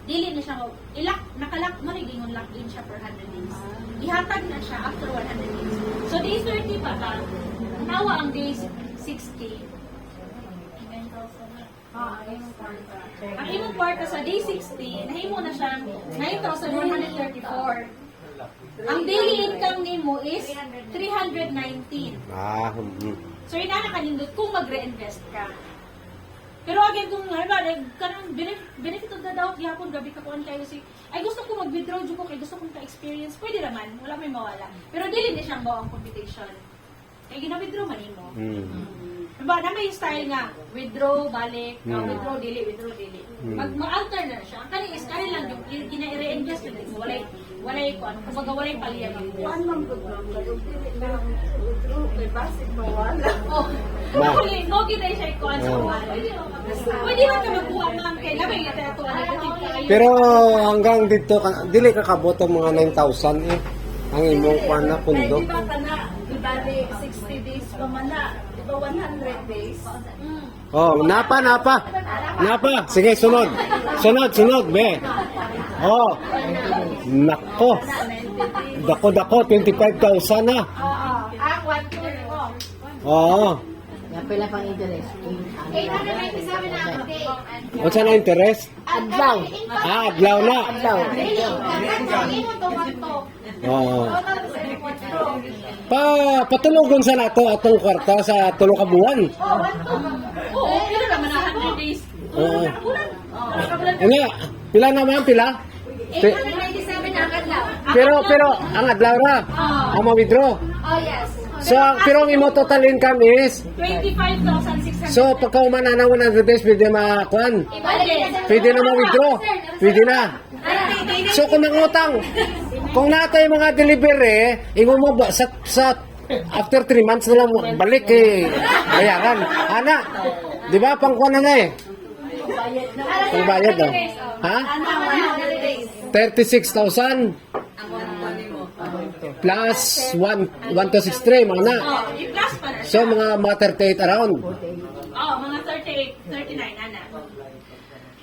Dili na siya, nakalak, marigingon lock in siya per 100 days. Ihatag na siya after 100 days. So, day 30 pa ka, nawa ang day 60. Ang imong kwarta sa day 60, nahimo na siyang 9,134. Ang daily income nimo is 319. So, inana kanindot kung mag-reinvest ka. Pero again, kung nga ba, kanang benefit of the doubt, gihapon, gabi ka kuhan kayo si, ay gusto ko mag-withdraw, dyan ko, kay gusto kong ka-experience, pwede naman, wala may mawala. Pero dili na siyang bawang competition. Kaya gina-withdraw man mo. Diba, na may style nga, withdraw, balik, withdraw, dili. Mag-alter na siya. Ang kani is, kani lang, yung gina-reinvest na din. Walay ko, ano, kumbaga walay paliyag. Kuan man gud ma'am, pero dili lang withdraw kay basic mawala. Oh, huli, no gina siya ikuan sa wala. Pwede man ka magbuhat lang kay labay nga tayo negative kayo. Pero hanggang dito, dili ka kabot ang mga 9,000 eh. Ang imong kuan na pundo. Di ba kana, di ba 60 days pa man na, di ba 100 days? Oh, napa. Sige, sunod, be. Oh, nako. Dako, 25,000 na. Oo. Pila pang interest? 897 na ang day. Ano sa na interest? Adlaw. Adlaw na. Adlaw. Oo. Patulugon sa nato atong kwarta sa tulo ka buwan. Oo, pero naman na 100 days. Oo. Ano? Pila naman, pila? 897 na ang adlaw. Pero ang adlaw na. Ang ma-withdraw. Oh, yes. So, pero ang imo total income is 25,600. so pagka umana na 100 days pwede makuan. Pwede na ma-withdraw. Pwede na. So kung nangutang, kung natay mga delivery, ingo mo ba sa after 3 months na lang balik eh bayaran. Ana, di ba pangkuan na eh? Pangbayad daw. Ha? 36,000 plus 1,263 mga na. Yung plus pa na. So mga 38 around. Oh, mga 38, 39, ana.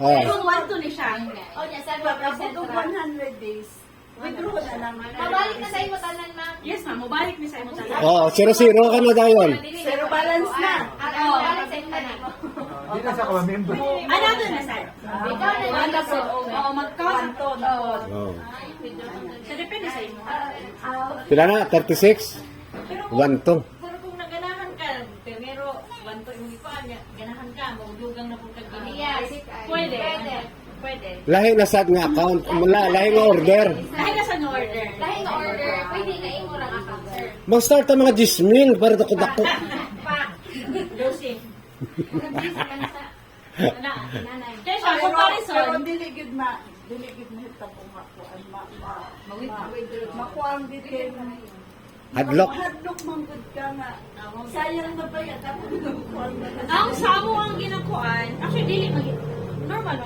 Oh. Pero 1 ni siya. O niya, sabi ko, kung 100 days, withdraw na lang. Mabalik na sa imo tanan, ma'am. Yes, ma'am. Mabalik ni sa imo tanan. Oh, 0-0 ka na dayon. Zero balance na. Oo. Hindi na sa ka-member. Ano doon na, sir? Ikaw na yung po. Oo, mag-count. Oh. So, depende sa imo. Pila na? 36? 1 to. Pero kung naganahan ka, pero 1 to yung ipaan, ganahan ka, magdugang na po kag yes. Pwede. Pwede. Lahi na sad nga account. Lahi nga order. Dahil na sa order. Dahil na order, pwede na imo lang account, sir. Mag-start ang mga 10,000 para dako-dako. Dosing. Nanay. Kaya siya, Pero comparison. dili gid ma hita ko makuan makuan gid kay Hadlock. Hadlock man gud ka nga. Sayang na ba yan? Tapos nakukuan na na. Ang samo ang ginakuan, actually dili normal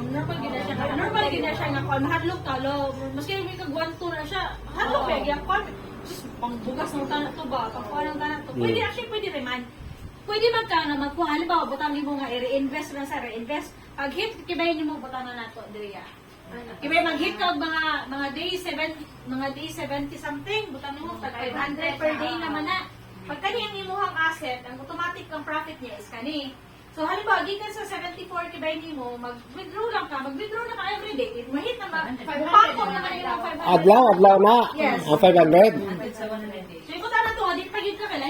gina siya. Normal gina siya nga kuan, mahadlok ka lo. Maski may kagwanto na siya. Hadlok ba gyud kuan? Pangbugas ng tanan to ba? Pangkuan ng tanan to. Pwede actually pwede rin man. Pwede man ka na magkuha, halimbawa butang nimo nga i-reinvest lang sa reinvest. Pag hit kibay nimo butang na nato diriya. Kibay mag-hit ka og mga day 70 something, butang nimo tag 500 per day naman na. Pag kani ang imuhang asset, ang automatic ang profit niya is kani. So halimbawa gikan sa 74 kibay nimo, mag-withdraw na ka every day. It mahit na ba? Pangpong naman yung 500. Adlaw na. Yes. Ang 500. So ikuta na to, di pa gid ka kay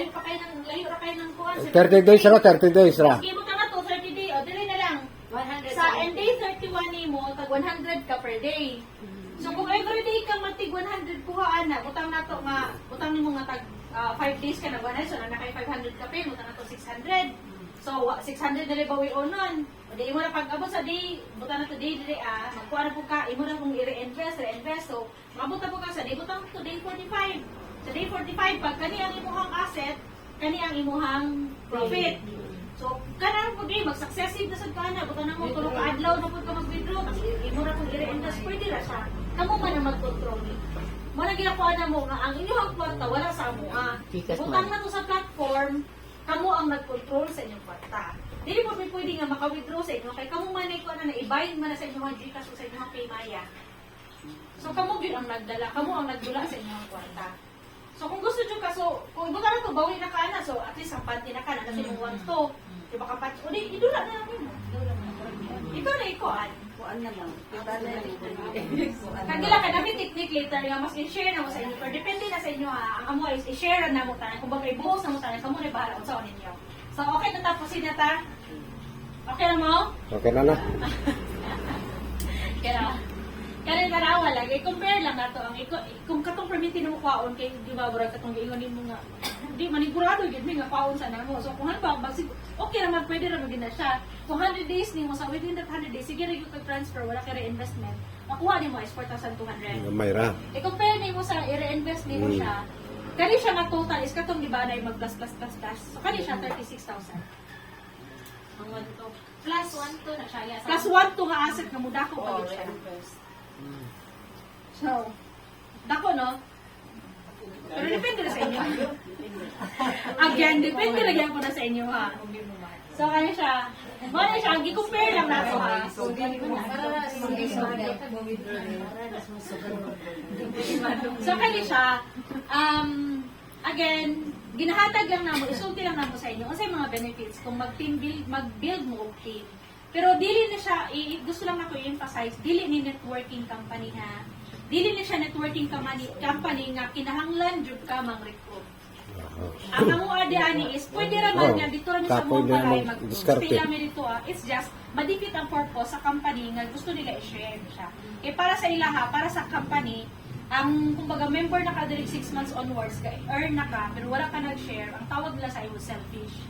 layo ra kay ng kuan. 30 days ra, 30 days ra. Sige mo ka na to 30 day, o dili na lang. 100 Sa end day 31 nimo, tag 100 ka per day. So kung every day ka matig 100 kuhaan na, butang nato nga, butang nimo nga tag 5 days ka na 100, so na kay 500 ka pa, butang nato 600. So 600 dili bawi onon. O di imo na pag abot sa day, butang nato day dili magkuha na po ka, imo na kung i-reinvest. So maabot na po ka sa day, butang to day 45. Sa day 45 pag kani ang imong asset, kani ang imuhang profit. So, kanang po di, mag-successive na sa kana, buta na mo, tulong adlaw na po ka mag-withdraw, kasi imo na kung i-reinvest, pwede na siya. Kamu man ang mag-control. Muna ginakuha na mo nga, ang inyong kwarta, wala sa amo. Kikas Butang man. na to sa platform, kamu ang nag-control sa inyong kwarta. Dili po may pwede nga maka-withdraw sa inyo, kay kamu man ay kuha na na-ibayad man na sa inyong Gcash o sa inyong Paymaya. So, kamu yun ang nagdala, kamu ang nagdula sa inyong kwarta. So kung gusto nyo ka, so kung iba ka na to, bawi na ka na, so at least ang panty na ka na, kasi yung 1 to, di ba kapat, o di, idula na lang mo. Ikaw na ikuan. Kuan na lang. Diba na yun? Kagila ka, namin technique later, nga mas i-share na mo sa inyo, pero depende na sa inyo ha, ang amo is i-share na mo tayo, kung bagay buhos na mo tayo, kamo na bahala sa ninyo. So okay, natapos na ta. Okay na mo? Okay na na. Kaya tarawa lang, i-compare lang nato ang kung katong permitin mo kwaon kay di ba bro katong giingon mo nga di manigurado gid mi nga kwaon sa namo. So kung halimbawa basig okay naman pwede ra magin na siya. Kung 100 days nimo sa within that 100 days sige ra gyud kay transfer wala kay reinvestment. Makuha nimo is 4,200. Mayra. I-compare nimo sa i-reinvest nimo siya. Kani siya nga total is katong di ba na mag plus. So kani siya 36,000. Ang 1 to Plus 1 to na siya. Yes. plus 1 to nga asset nga mudako pa gyud siya. So, dako no? Pero depende na sa inyo. Again, depende na yan po na sa inyo ha. So, kaya siya, ano siya, ang i-compare lang nato ha. So, kaya siya, again, ginahatag lang namo, isulti lang namo sa inyo kasi mga benefits kung mag-build mo og team. Pero dili na siya, gusto lang ako i-emphasize, dili ni networking company ha. Dili na siya networking company nga kinahanglan jud ka mang-recruit. Ang amo ani is pwede ra man nga dito ra mi sa kapoy mong na balay mag-diskarte. mag-stay kami dito it's just madikit ang purpose sa company nga gusto nila i-share siya. Eh para sa ilaha, para sa company, ang kumbaga member na ka diri 6 months onwards ka earn na ka pero wala ka nag-share, ang tawag nila sa iyo selfish.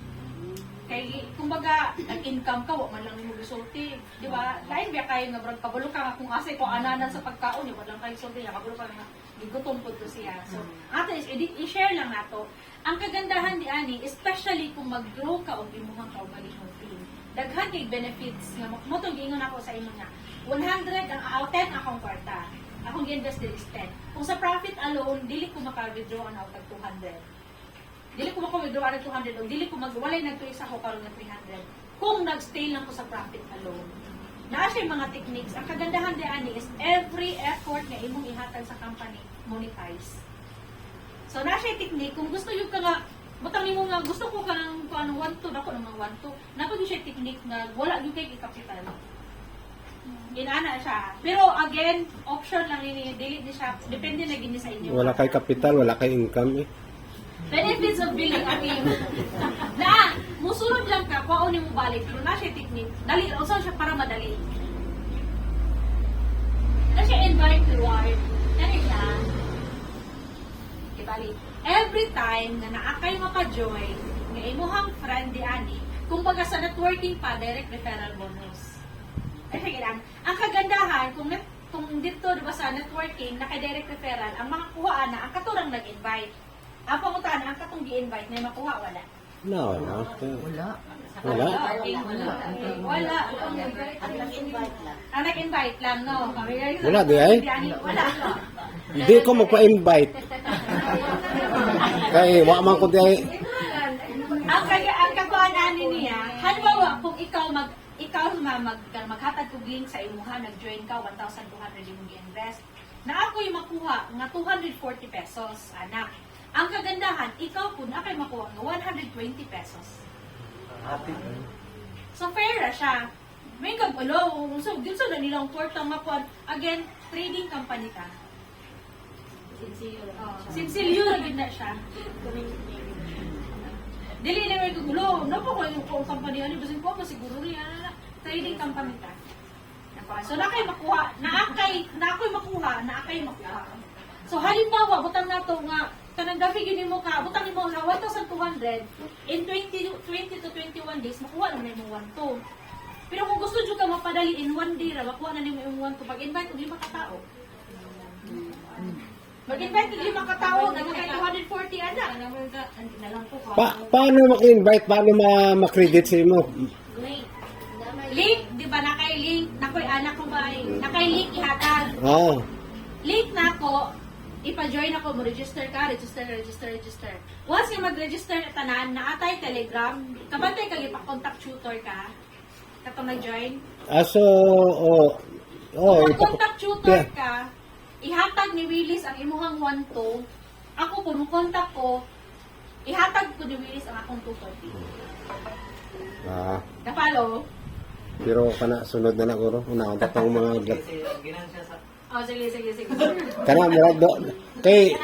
Kay kumbaga nag-income ka wa man lang mo gisulti, di ba? Lain biya kayo nga brad kabalo ka nga kung asay ko ananan sa pagkaon, di ba lang kayo sulti ya kabalo ka nga gigutom pud to siya. So ato is i-share lang nato. Ang kagandahan di ani, especially kung mag-grow ka og imong kaugaling mo team. Daghan kay benefits nga mo tong giingon ako sa imo nga 100 ang 10 akong kwarta. Akong gi-invest diri is 10. Kung sa profit alone, dili ko maka-withdraw ang tag 200. Dili ko maka-withdraw ang 200 o dili ko magwalay nagtuis ako karon nga 300. Kung nag-stay lang ko sa profit alone. Naa siya mga techniques. Ang kagandahan di ani is every effort na imong ihatag sa company monetize. So naa siya technique kung gusto yung ka nga butang nimo nga gusto ko kang kuan 1 to nako nang 1 to. Nako siya technique nga wala gyud kay kapital. Ginana siya. Pero again, option lang ini dili di siya depende na gini sa inyo. Wala kay kapital, wala kay income eh. Benefits of building a team. Na, musunod lang ka, kwaon mo balik. Pero na siya technique. Dali, usaw siya para madali. Na siya invite reward. Dali siya. Ibalik. Every time na naakay mapa-join, nga imuhang friend di ani, kung baga sa networking pa, direct referral bonus. Kasi ganyan. Ang kagandahan, kung dito, diba sa networking, naka-direct referral, ang mga kuhaan na, ang katurang nag-invite. Ang pangutaan, ang katong gi-invite na makuha, wala. No, no. Wala. Wala. Wala. Ang nag-invite lang, no? Wala, di ay? Wala. Hindi ko magpa-invite. Kay, wa man ko di ay. Ang kakuhaan niya, halimbawa, kung ikaw maghatag kog link sa imuha, nag-join ka, 1,200 yung gi-invest, na ako yung makuha, nga 240 pesos, anak. Ang kagandahan, ikaw po na kayo makuha ng 120 pesos. So, fair na siya. May kagulo. So, dito na nilang portang makuha. Again, trading company ka. Sinsilyo na ganda siya. Dili na may kagulo. Napo ko yung company. Ano, basin ko, masiguro niya. Trading company ka. So, na kayo makuha. Na ako'y makuha. So, halimbawa, butang na to nga, kanang gabi yun mo ka, butang mo na 1,200, in 20 to 21 days, makuha naman yung 1,200. Pero kung gusto nyo ka mapadali in 1 day, makuha na nimo yung 1,200, mag-invite og 5 katao. Mag-invite og 5 katao, nagkakay 240 anak. Paano maka-invite? Paano ma-credit sa imo? Link, di ba, nakay-link, nakoy anak ko ba, nakay-link ihatag. Oo. Link na ako, ipa-join ako, mo-register ka, register. Once nga mag-register na tanan, naatay Telegram, kabantay ka, ipa-contact tutor ka, katong nag-join. So, Contact tutor ka, ihatag ni Willis ang imuhang 1,200, ako kung contact ko, ihatag ko ni Willis ang akong 240. Na-follow? Pero kana sunod na guro, una ang tatong mga vlog. Oh, sige. Kana mura do kay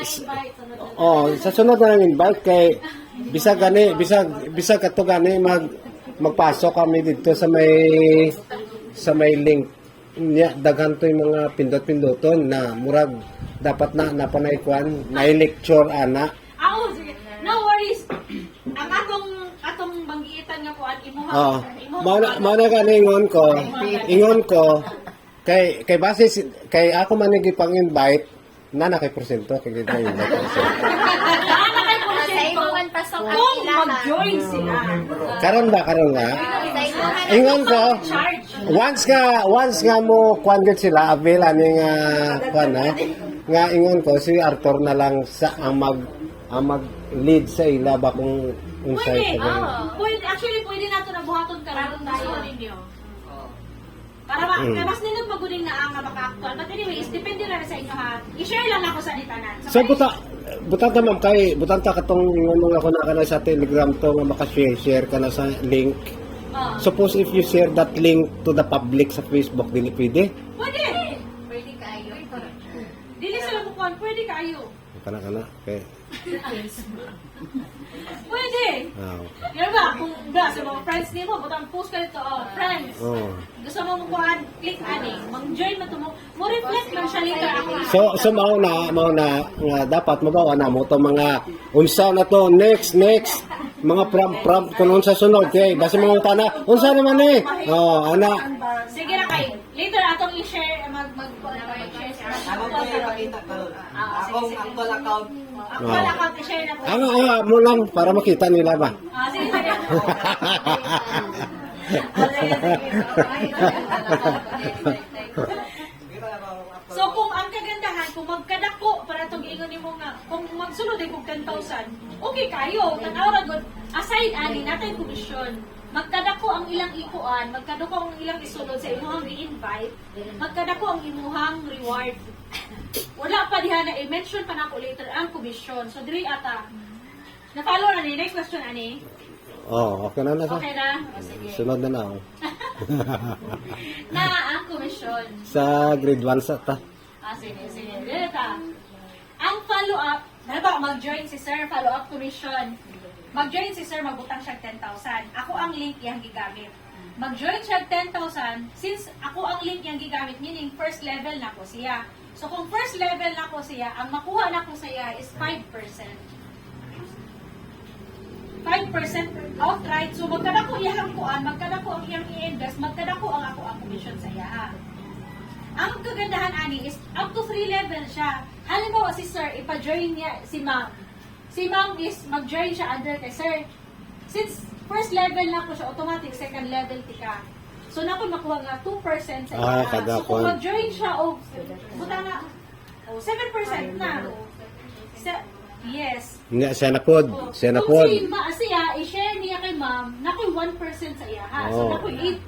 sa sunod na invite kay bisag kato gani magpasok kami dito sa may link niya, daghan to yung mga pindot-pindoton na murag dapat na napanaykuan na lecture ana. Sige. No worries. Ang atong banggitan nga po at imuha. Oo. Mao na kaningon ko. Ingon ko kay base kay ako man gipang-invite na kay porsyento kay gid invite. Sa imuhan pasok ang Kung ilaha. mag-join sila. Karon ba Sa imuhan ingon ko Charge. once nga mo kwan gid sila avail ani nga kwan nga ingon ko si Arthur na lang sa ang mag lead sa ila ba kung unsay Pwede. Pwede. Actually, pwede nato na buhaton karon tayo ninyo. Para kaya mas nindot maguling na ang maka-actual. But anyways, depende na sa inyo ha. I-share lang ako sa nitanan. So buta ta ma'am kay butan ta katong ingon ako na kana sa Telegram to nga maka-share ka na sa link. Suppose if you share that link to the public sa Facebook dili pwede. Pwede. pwede kayo. Dili sila bukuan. Pwede kayo. Kana okay. Pwede. Yan ba? Kung sa mga friends niyo mo, butang post ka dito, friends. Gusto mo bukuan, click ani. Mang-join mo to mo. Mo reflect man siya later ako. So mao na nga dapat mabawa na mo to mga unsa na to next mga prompt kung unsa sunod kay basta mga utana unsa naman ana Sige na kay. Later atong i-share mag-share sa Ako po yung pakita ko. Akong actual account. Actual account i-share na po. mo lang para makita nila ba. Sige, sige. So kung ang kagandahan, kung magkadako para itong ingon ni mo nga, kung magsunod ay kung 10,000, okay kayo. Tanaw ra gud aside ani natin komisyon. Magkadako ang ilang ikuan, magkadako ang ilang isunod sa imuhang re-invite, magkadako ang imuhang reward. Wala pa diha na i-mention pa nako later ang komisyon. So diri ata. Na-follow na ni next question ani. Okay na sa. Okay na? O, sige. Sunod na ako. Na ang komisyon. Sa grade 1 sa ta. Sige. Dito. Ang follow-up, halimbawa mag-join si Sir, follow-up commission. Mag-join si Sir, magbutang siya 10,000. Ako ang link yang gigamit. Mag-join siya 10,000, since ako ang link yang gigamit, meaning first level na ko siya. So kung first level na ko siya, ang makuha na ko siya is 5%. 5% outright. So magkadako iyang kuan, magkadako ang iyang i-invest, magkadako ang ako ang commission sa iya. Ang kagandahan ani is up to 3 level siya. Halimbawa si Sir, ipa-join niya si Ma'am. Si Ma'am is mag-join siya under kay Sir. Since first level na ko siya, automatic second level tika. So na ko makuha nga 2% sa iya. So kung mag-join siya o buta na 7% na. Yes. Nga siya na pod. Kung siya, i-share niya kay Ma'am, nakoy 1% sa iya ha. So nakoy 8%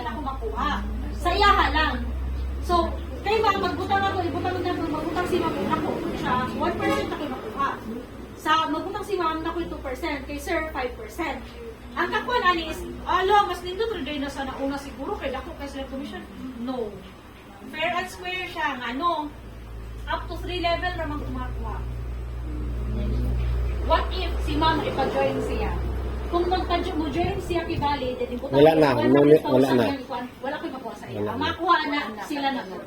ako makuha. Sa iyaha lang. So, kay Ma'am, magbutang magbutang si Ma'am, ako siya, 1% ako makuha. Sa magbutang si Ma'am, nakoy 2%. Kay Sir, 5%. Ang kakuan ani is, mas nindot rin na sa nauna siguro, kay dako kay sila commission. No. Fair and square siya, nga no. Up to 3 level naman kumakuha. What if si Ma'am ipag-join siya? Kung mag-join siya kay Bali, then ibutang wala na. Wala ko makuha sa iya. Ang makuha na sila na po.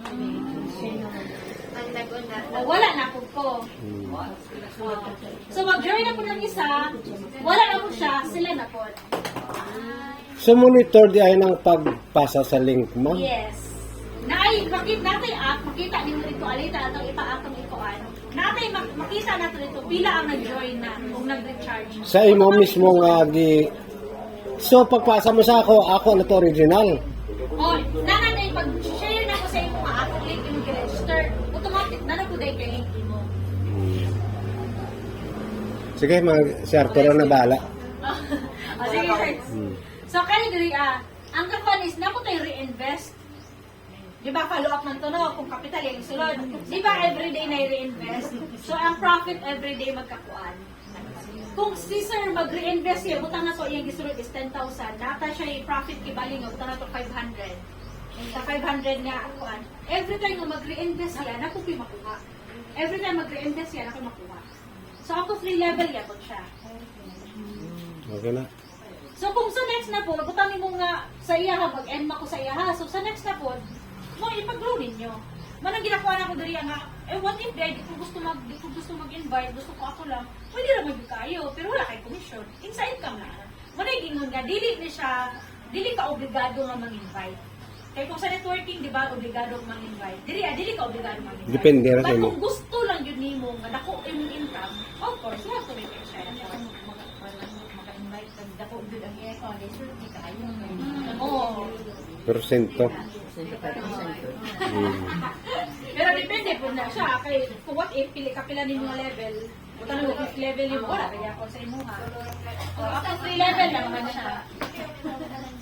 Ang nag-una. Wala na ko. So mag-join na po ng isa, wala na po siya, sila na po. So monitor di ay ng pagpasa sa link mo? Yes. Makita ni mo rito, alita atong ipaatong ikuan. Natay makita nato rito, pila ang nag-join na, kung nag-recharge. Sa imo mismo nga So pagpasa mo sa ako na to original. Nanay, pag-share na ko sa imo nga akong link yung register, automatic na po dahil kay link mo. Sige, si Arturo na bala. Sige, so kayo diri ang kapan is na po tayo re-invest. Di ba, follow up ng tunog, kung capital yung sulod. Di ba, everyday na i-reinvest? So, ang profit everyday magkakuan. Kung si Sir mag-reinvest siya, butang na so iyang gisulod is 10,000, nata siya yung profit kibaling, butang na to 500. Sa 500 nga, kuan. Every time na mag-reinvest siya, nakupi makuha. Every time mag-reinvest siya, nakupi makuha. So, ako 3 level yapon siya. Okay na. So kung sa next na po, butangin mo nga sa iya ha, mag-end mo ko sa iya ha. So sa next na po, mo ipag-grow ninyo. Manang ginagawa na ko diri nga, what if guys, di ko gusto mag-invite, gusto ko ako lang, pwede lang mag kayo, pero wala kay commission. Inside ka na. Manay gingon nga, dili ka obligado nga mag-invite. Kaya kung sa networking, di ba, obligado mag-invite. Dili ka obligado mag-invite. Depende ra sa But imo. kung gusto lang yun nimo nga dako imong income, of course, you have to make it share. Maka-invite pag dako good ang iya ko, sure di kaayo. Oo. Porsyento. Pero depende po na siya. Kay, kung what if, pila ninyo nga level, tanong mo kung level yung wala, kaya ako sa imuha. Up to 3 level lang naman siya.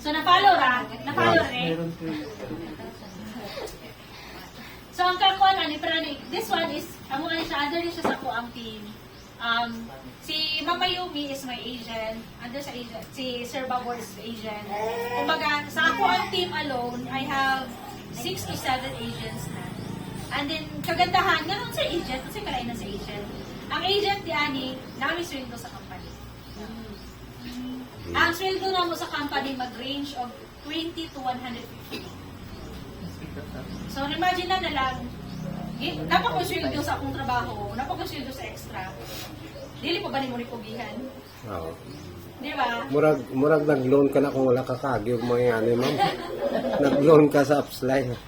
So, na-follow rin. So, ang kakuan ni Prani, this one is, ang mga siya, under siya sa ko ang team. Si Mama Yumi is my agent. Under sa agent. Si Sir Babor is the agent. Kumbaga, sa ako ang team alone, I have 6 to 7 agents na. And then, kagandahan, ganun sa agent, kasi kalainan sa agent. Ang agent di ani, namin sweldo sa company. Ang sweldo na mo sa company mag-range of 20 to 150. So, imagine na lang, napag-sweldo sa akong trabaho, napag-sweldo sa extra. Dili pa ba ni mo nipugihan? Oo. Di ba? Murag nag-loan ka na kung wala ka kagyog mo yan, ma'am. Nag-loan ka sa Upsline.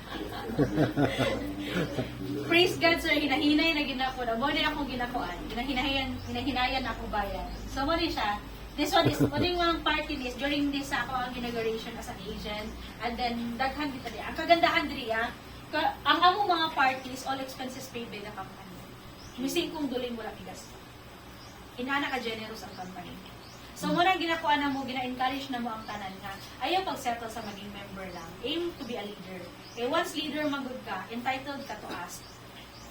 Praise God, sir, hinahinay na ginako na. Mo din akong ginakuan. Hinahinayan ako bayan. So, mo din siya. This one is, mo din mga party list during this ako ang inauguration as an agent. And then, daghan kita di. Ang kagandahan diri, ang among mga parties, all expenses paid by the company. Mising kung duling wala bigas. Inana ka generous ang company. So, muna ginakuha na mo, gina-encourage na mo ang tanan nga, ayaw pag-settle sa maging member lang. Aim to be a leader. Eh, once leader magod ka, entitled ka to ask.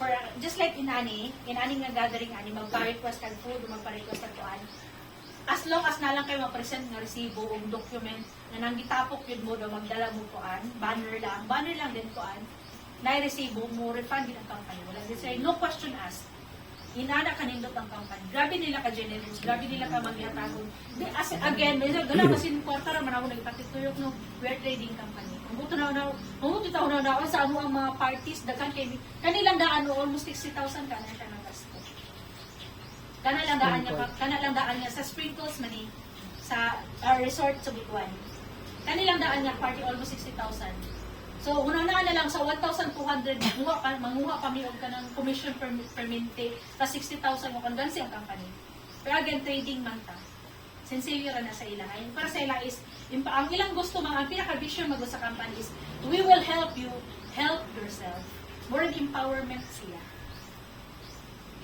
For, just like inani nga gathering ani, magpa-request kag food, magpa-request kag tuan. As long as na lang kayo ma-present nga resibo o document na nang gitapok yun mo daw magdala mo tuan, banner lang din tuan, na resibo mo, refund din ang company. Wala din say, no question asked. Inana ka nindot ang company. Grabe nila ka generous, grabe nila ka magyatagon. Again, medyo gala kasi kwarta naman ako nagpatituyok no, we're trading company. Mabuto na sa ano ang mga parties, dagan kay kanilang daan no, almost 60,000 ka na siya ng gasto. Kanilang daan niya sa sprinkles money sa resort sa Butuan. Kanilang daan niya party almost 60,000. So, unang na lang sa 1,200, manguha kami og kanang commission per minute, ta 60,000 mo kung gansi ang company. Pero again, trading man ta. Sincere na sa ilahay. Para sa ila is, ang ilang gusto, ang pinaka-vision mag sa company is, we will help you help yourself. More empowerment siya.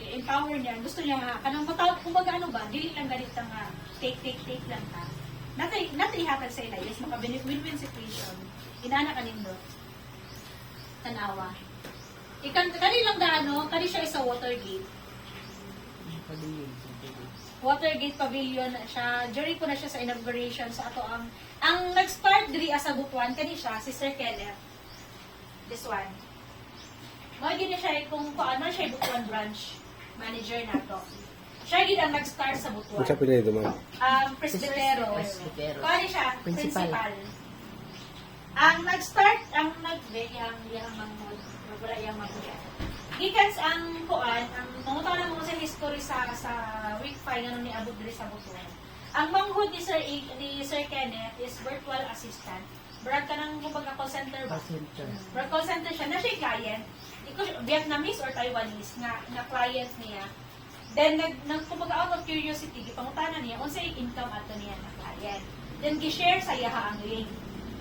I-empower niya. Gusto niya nga, kanang matawag, kumbaga ano ba, dili lang ganit nga, take lang ta. Natay ihatag sa ila, yes, maka-win-win situation. Inana ka nindo. Tanawa. Kani lang daano, kani siya isa Watergate. Watergate Pavilion siya. Jury ko na siya sa inauguration sa ato ang nag-start diri sa Butuan kani siya si Sir Kenneth. This one. Mo gini siya kung paano siya Butuan branch manager nato. Siya gid ang nag-start sa Butuan. Ano sa pinili mo? Presbytero. Presbytero. Kani siya Principal. Ang nag-start, ang manghod, wala yung manghod. Gikan ang kuan, ang manguta na mo sa history sa week 5 nga ni abot diri sa Butuan. Ang manghod ni Sir Kenneth is virtual assistant. Brad ka ng kumbaga call center ba? Brad call center siya, na siya client. Iko Vietnamese or Taiwanese nga client niya. Then kumbaga out of curiosity, gipangutana niya unsay income ato niya na client. Then gi-share sa iya ang link.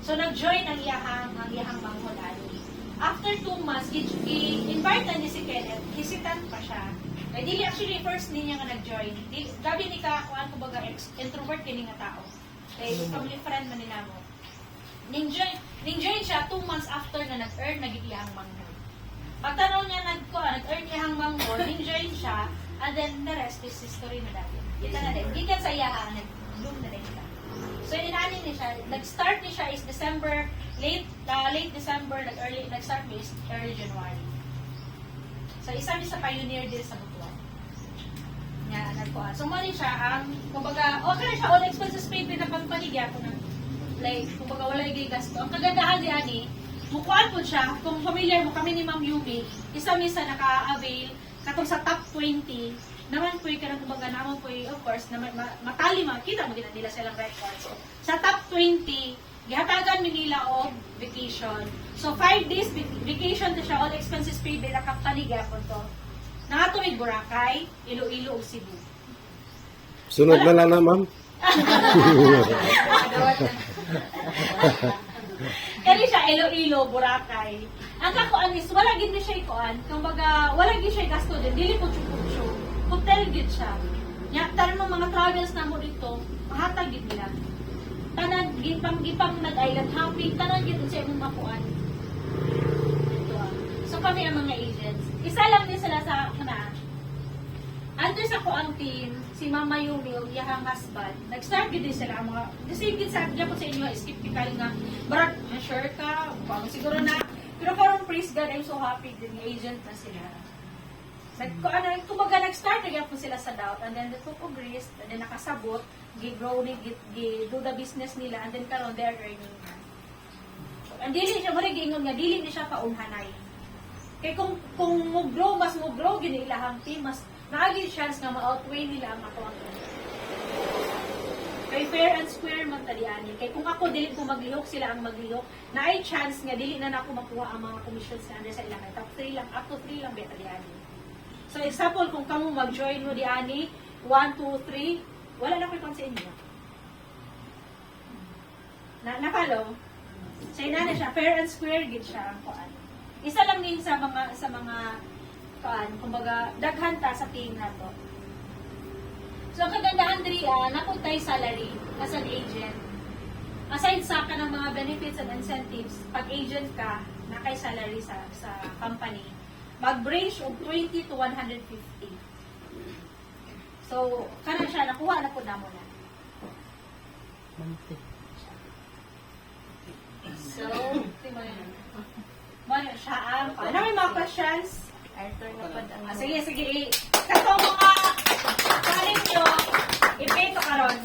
So, nag-join ang iyahang manghod ani. After 2 months, i-invite na niya si Kenneth, hesitant pa siya. Ay, dili actually first niya nga nag-join. Gabi ni ka, kuhaan ko baga, introvert kini nga tao. Ay, family friend man nila mo. Ning-join siya 2 months after na nag-earn na iyahang manghod. Pagtanaw niya nag-earn iyahang manghod, ning-join siya, and then the rest is history na dati. Kita na din. Gikan sa iyahang, nag-bloom na din siya. So, inaanin niya siya. Nag-start niya siya is December, late December, nag-start niya is early January. So, isa niya sa pioneer din sa Butuan. Nga, nagkuhan. So, mali siya ang, kumbaga, okay na siya, all expenses paid with the company, gyapon na. Like, kumbaga, wala yung gasto. Ang kagandahan di ani, mukuhaan po siya, kung familiar mo kami ni Ma'am Yubi, isa-misa naka-avail, katong sa top 20, naman po ka na kumbaga naman po of course, na matali makita mo nila silang records. So, sa top 20, gihatagan mi nila og vacation. So 5 days vacation to siya, all expenses paid by the company gyapon to. Nangatong Boracay, Iloilo ug Cebu. Sunod na lang na, ma'am. Kani siya Iloilo, Boracay. Ang kakuan is wala gid ni siya ikuan, kumbaga wala gid siya gasto din, dili po chukucho. Hotel gid siya. Nya tanan ng mga travels na mo dito, mahatag gid nila. Tanan gipang nag-island hopping, tanan gid sa imong makuan. Ito ah. So kami ang mga agents. Isa lang din sila sa kana. Under sa kuang team, si Mama Yumi o iyahang husband, nag-start gid din sila ang mga, kasi gid sa po sa inyo, skeptical nga, but sure ka, kung siguro na, pero parang praise God, I'm so happy din, agent na sila. Kumbaga nag-start na po sila sa doubt, and then they took a risk, and then nakasabot, gi-grow, do the business nila, and then karon they're earning na. And dili siya, mara giingon nga, dili ni siya kaunhanay. Kaya kung mo-grow, mas mo-grow, gini ilahang team, mas naagi chance nga ma-outweigh nila ang ako ang kay fair and square man taliani. Kay kung ako dili ko maglihok, sila ang maglihok, na ay chance nga dili na nako makuha ang mga commissions na under sa ilang. Top 3 lang, up to 3 lang beta taliani. So example, kung kamo mag-join mo diani, 1, 2, 3, wala na ko'y sa inyo. Na-follow? So ina na siya, fair and square gid siya ang kuan. Isa lang din sa mga kuan, kumbaga daghan ta sa team nato. So ang kagandahan diri napuntay salary as an agent. Aside sa kanang mga benefits and incentives, pag agent ka, nakay salary sa company, mag-range of 20 to 150. So, kana siya, nakuha na po na mo na. So, mo siya ang ano may mga questions? Arthur na pa ang Sige. Kato mga kalim nyo, ipay to karon.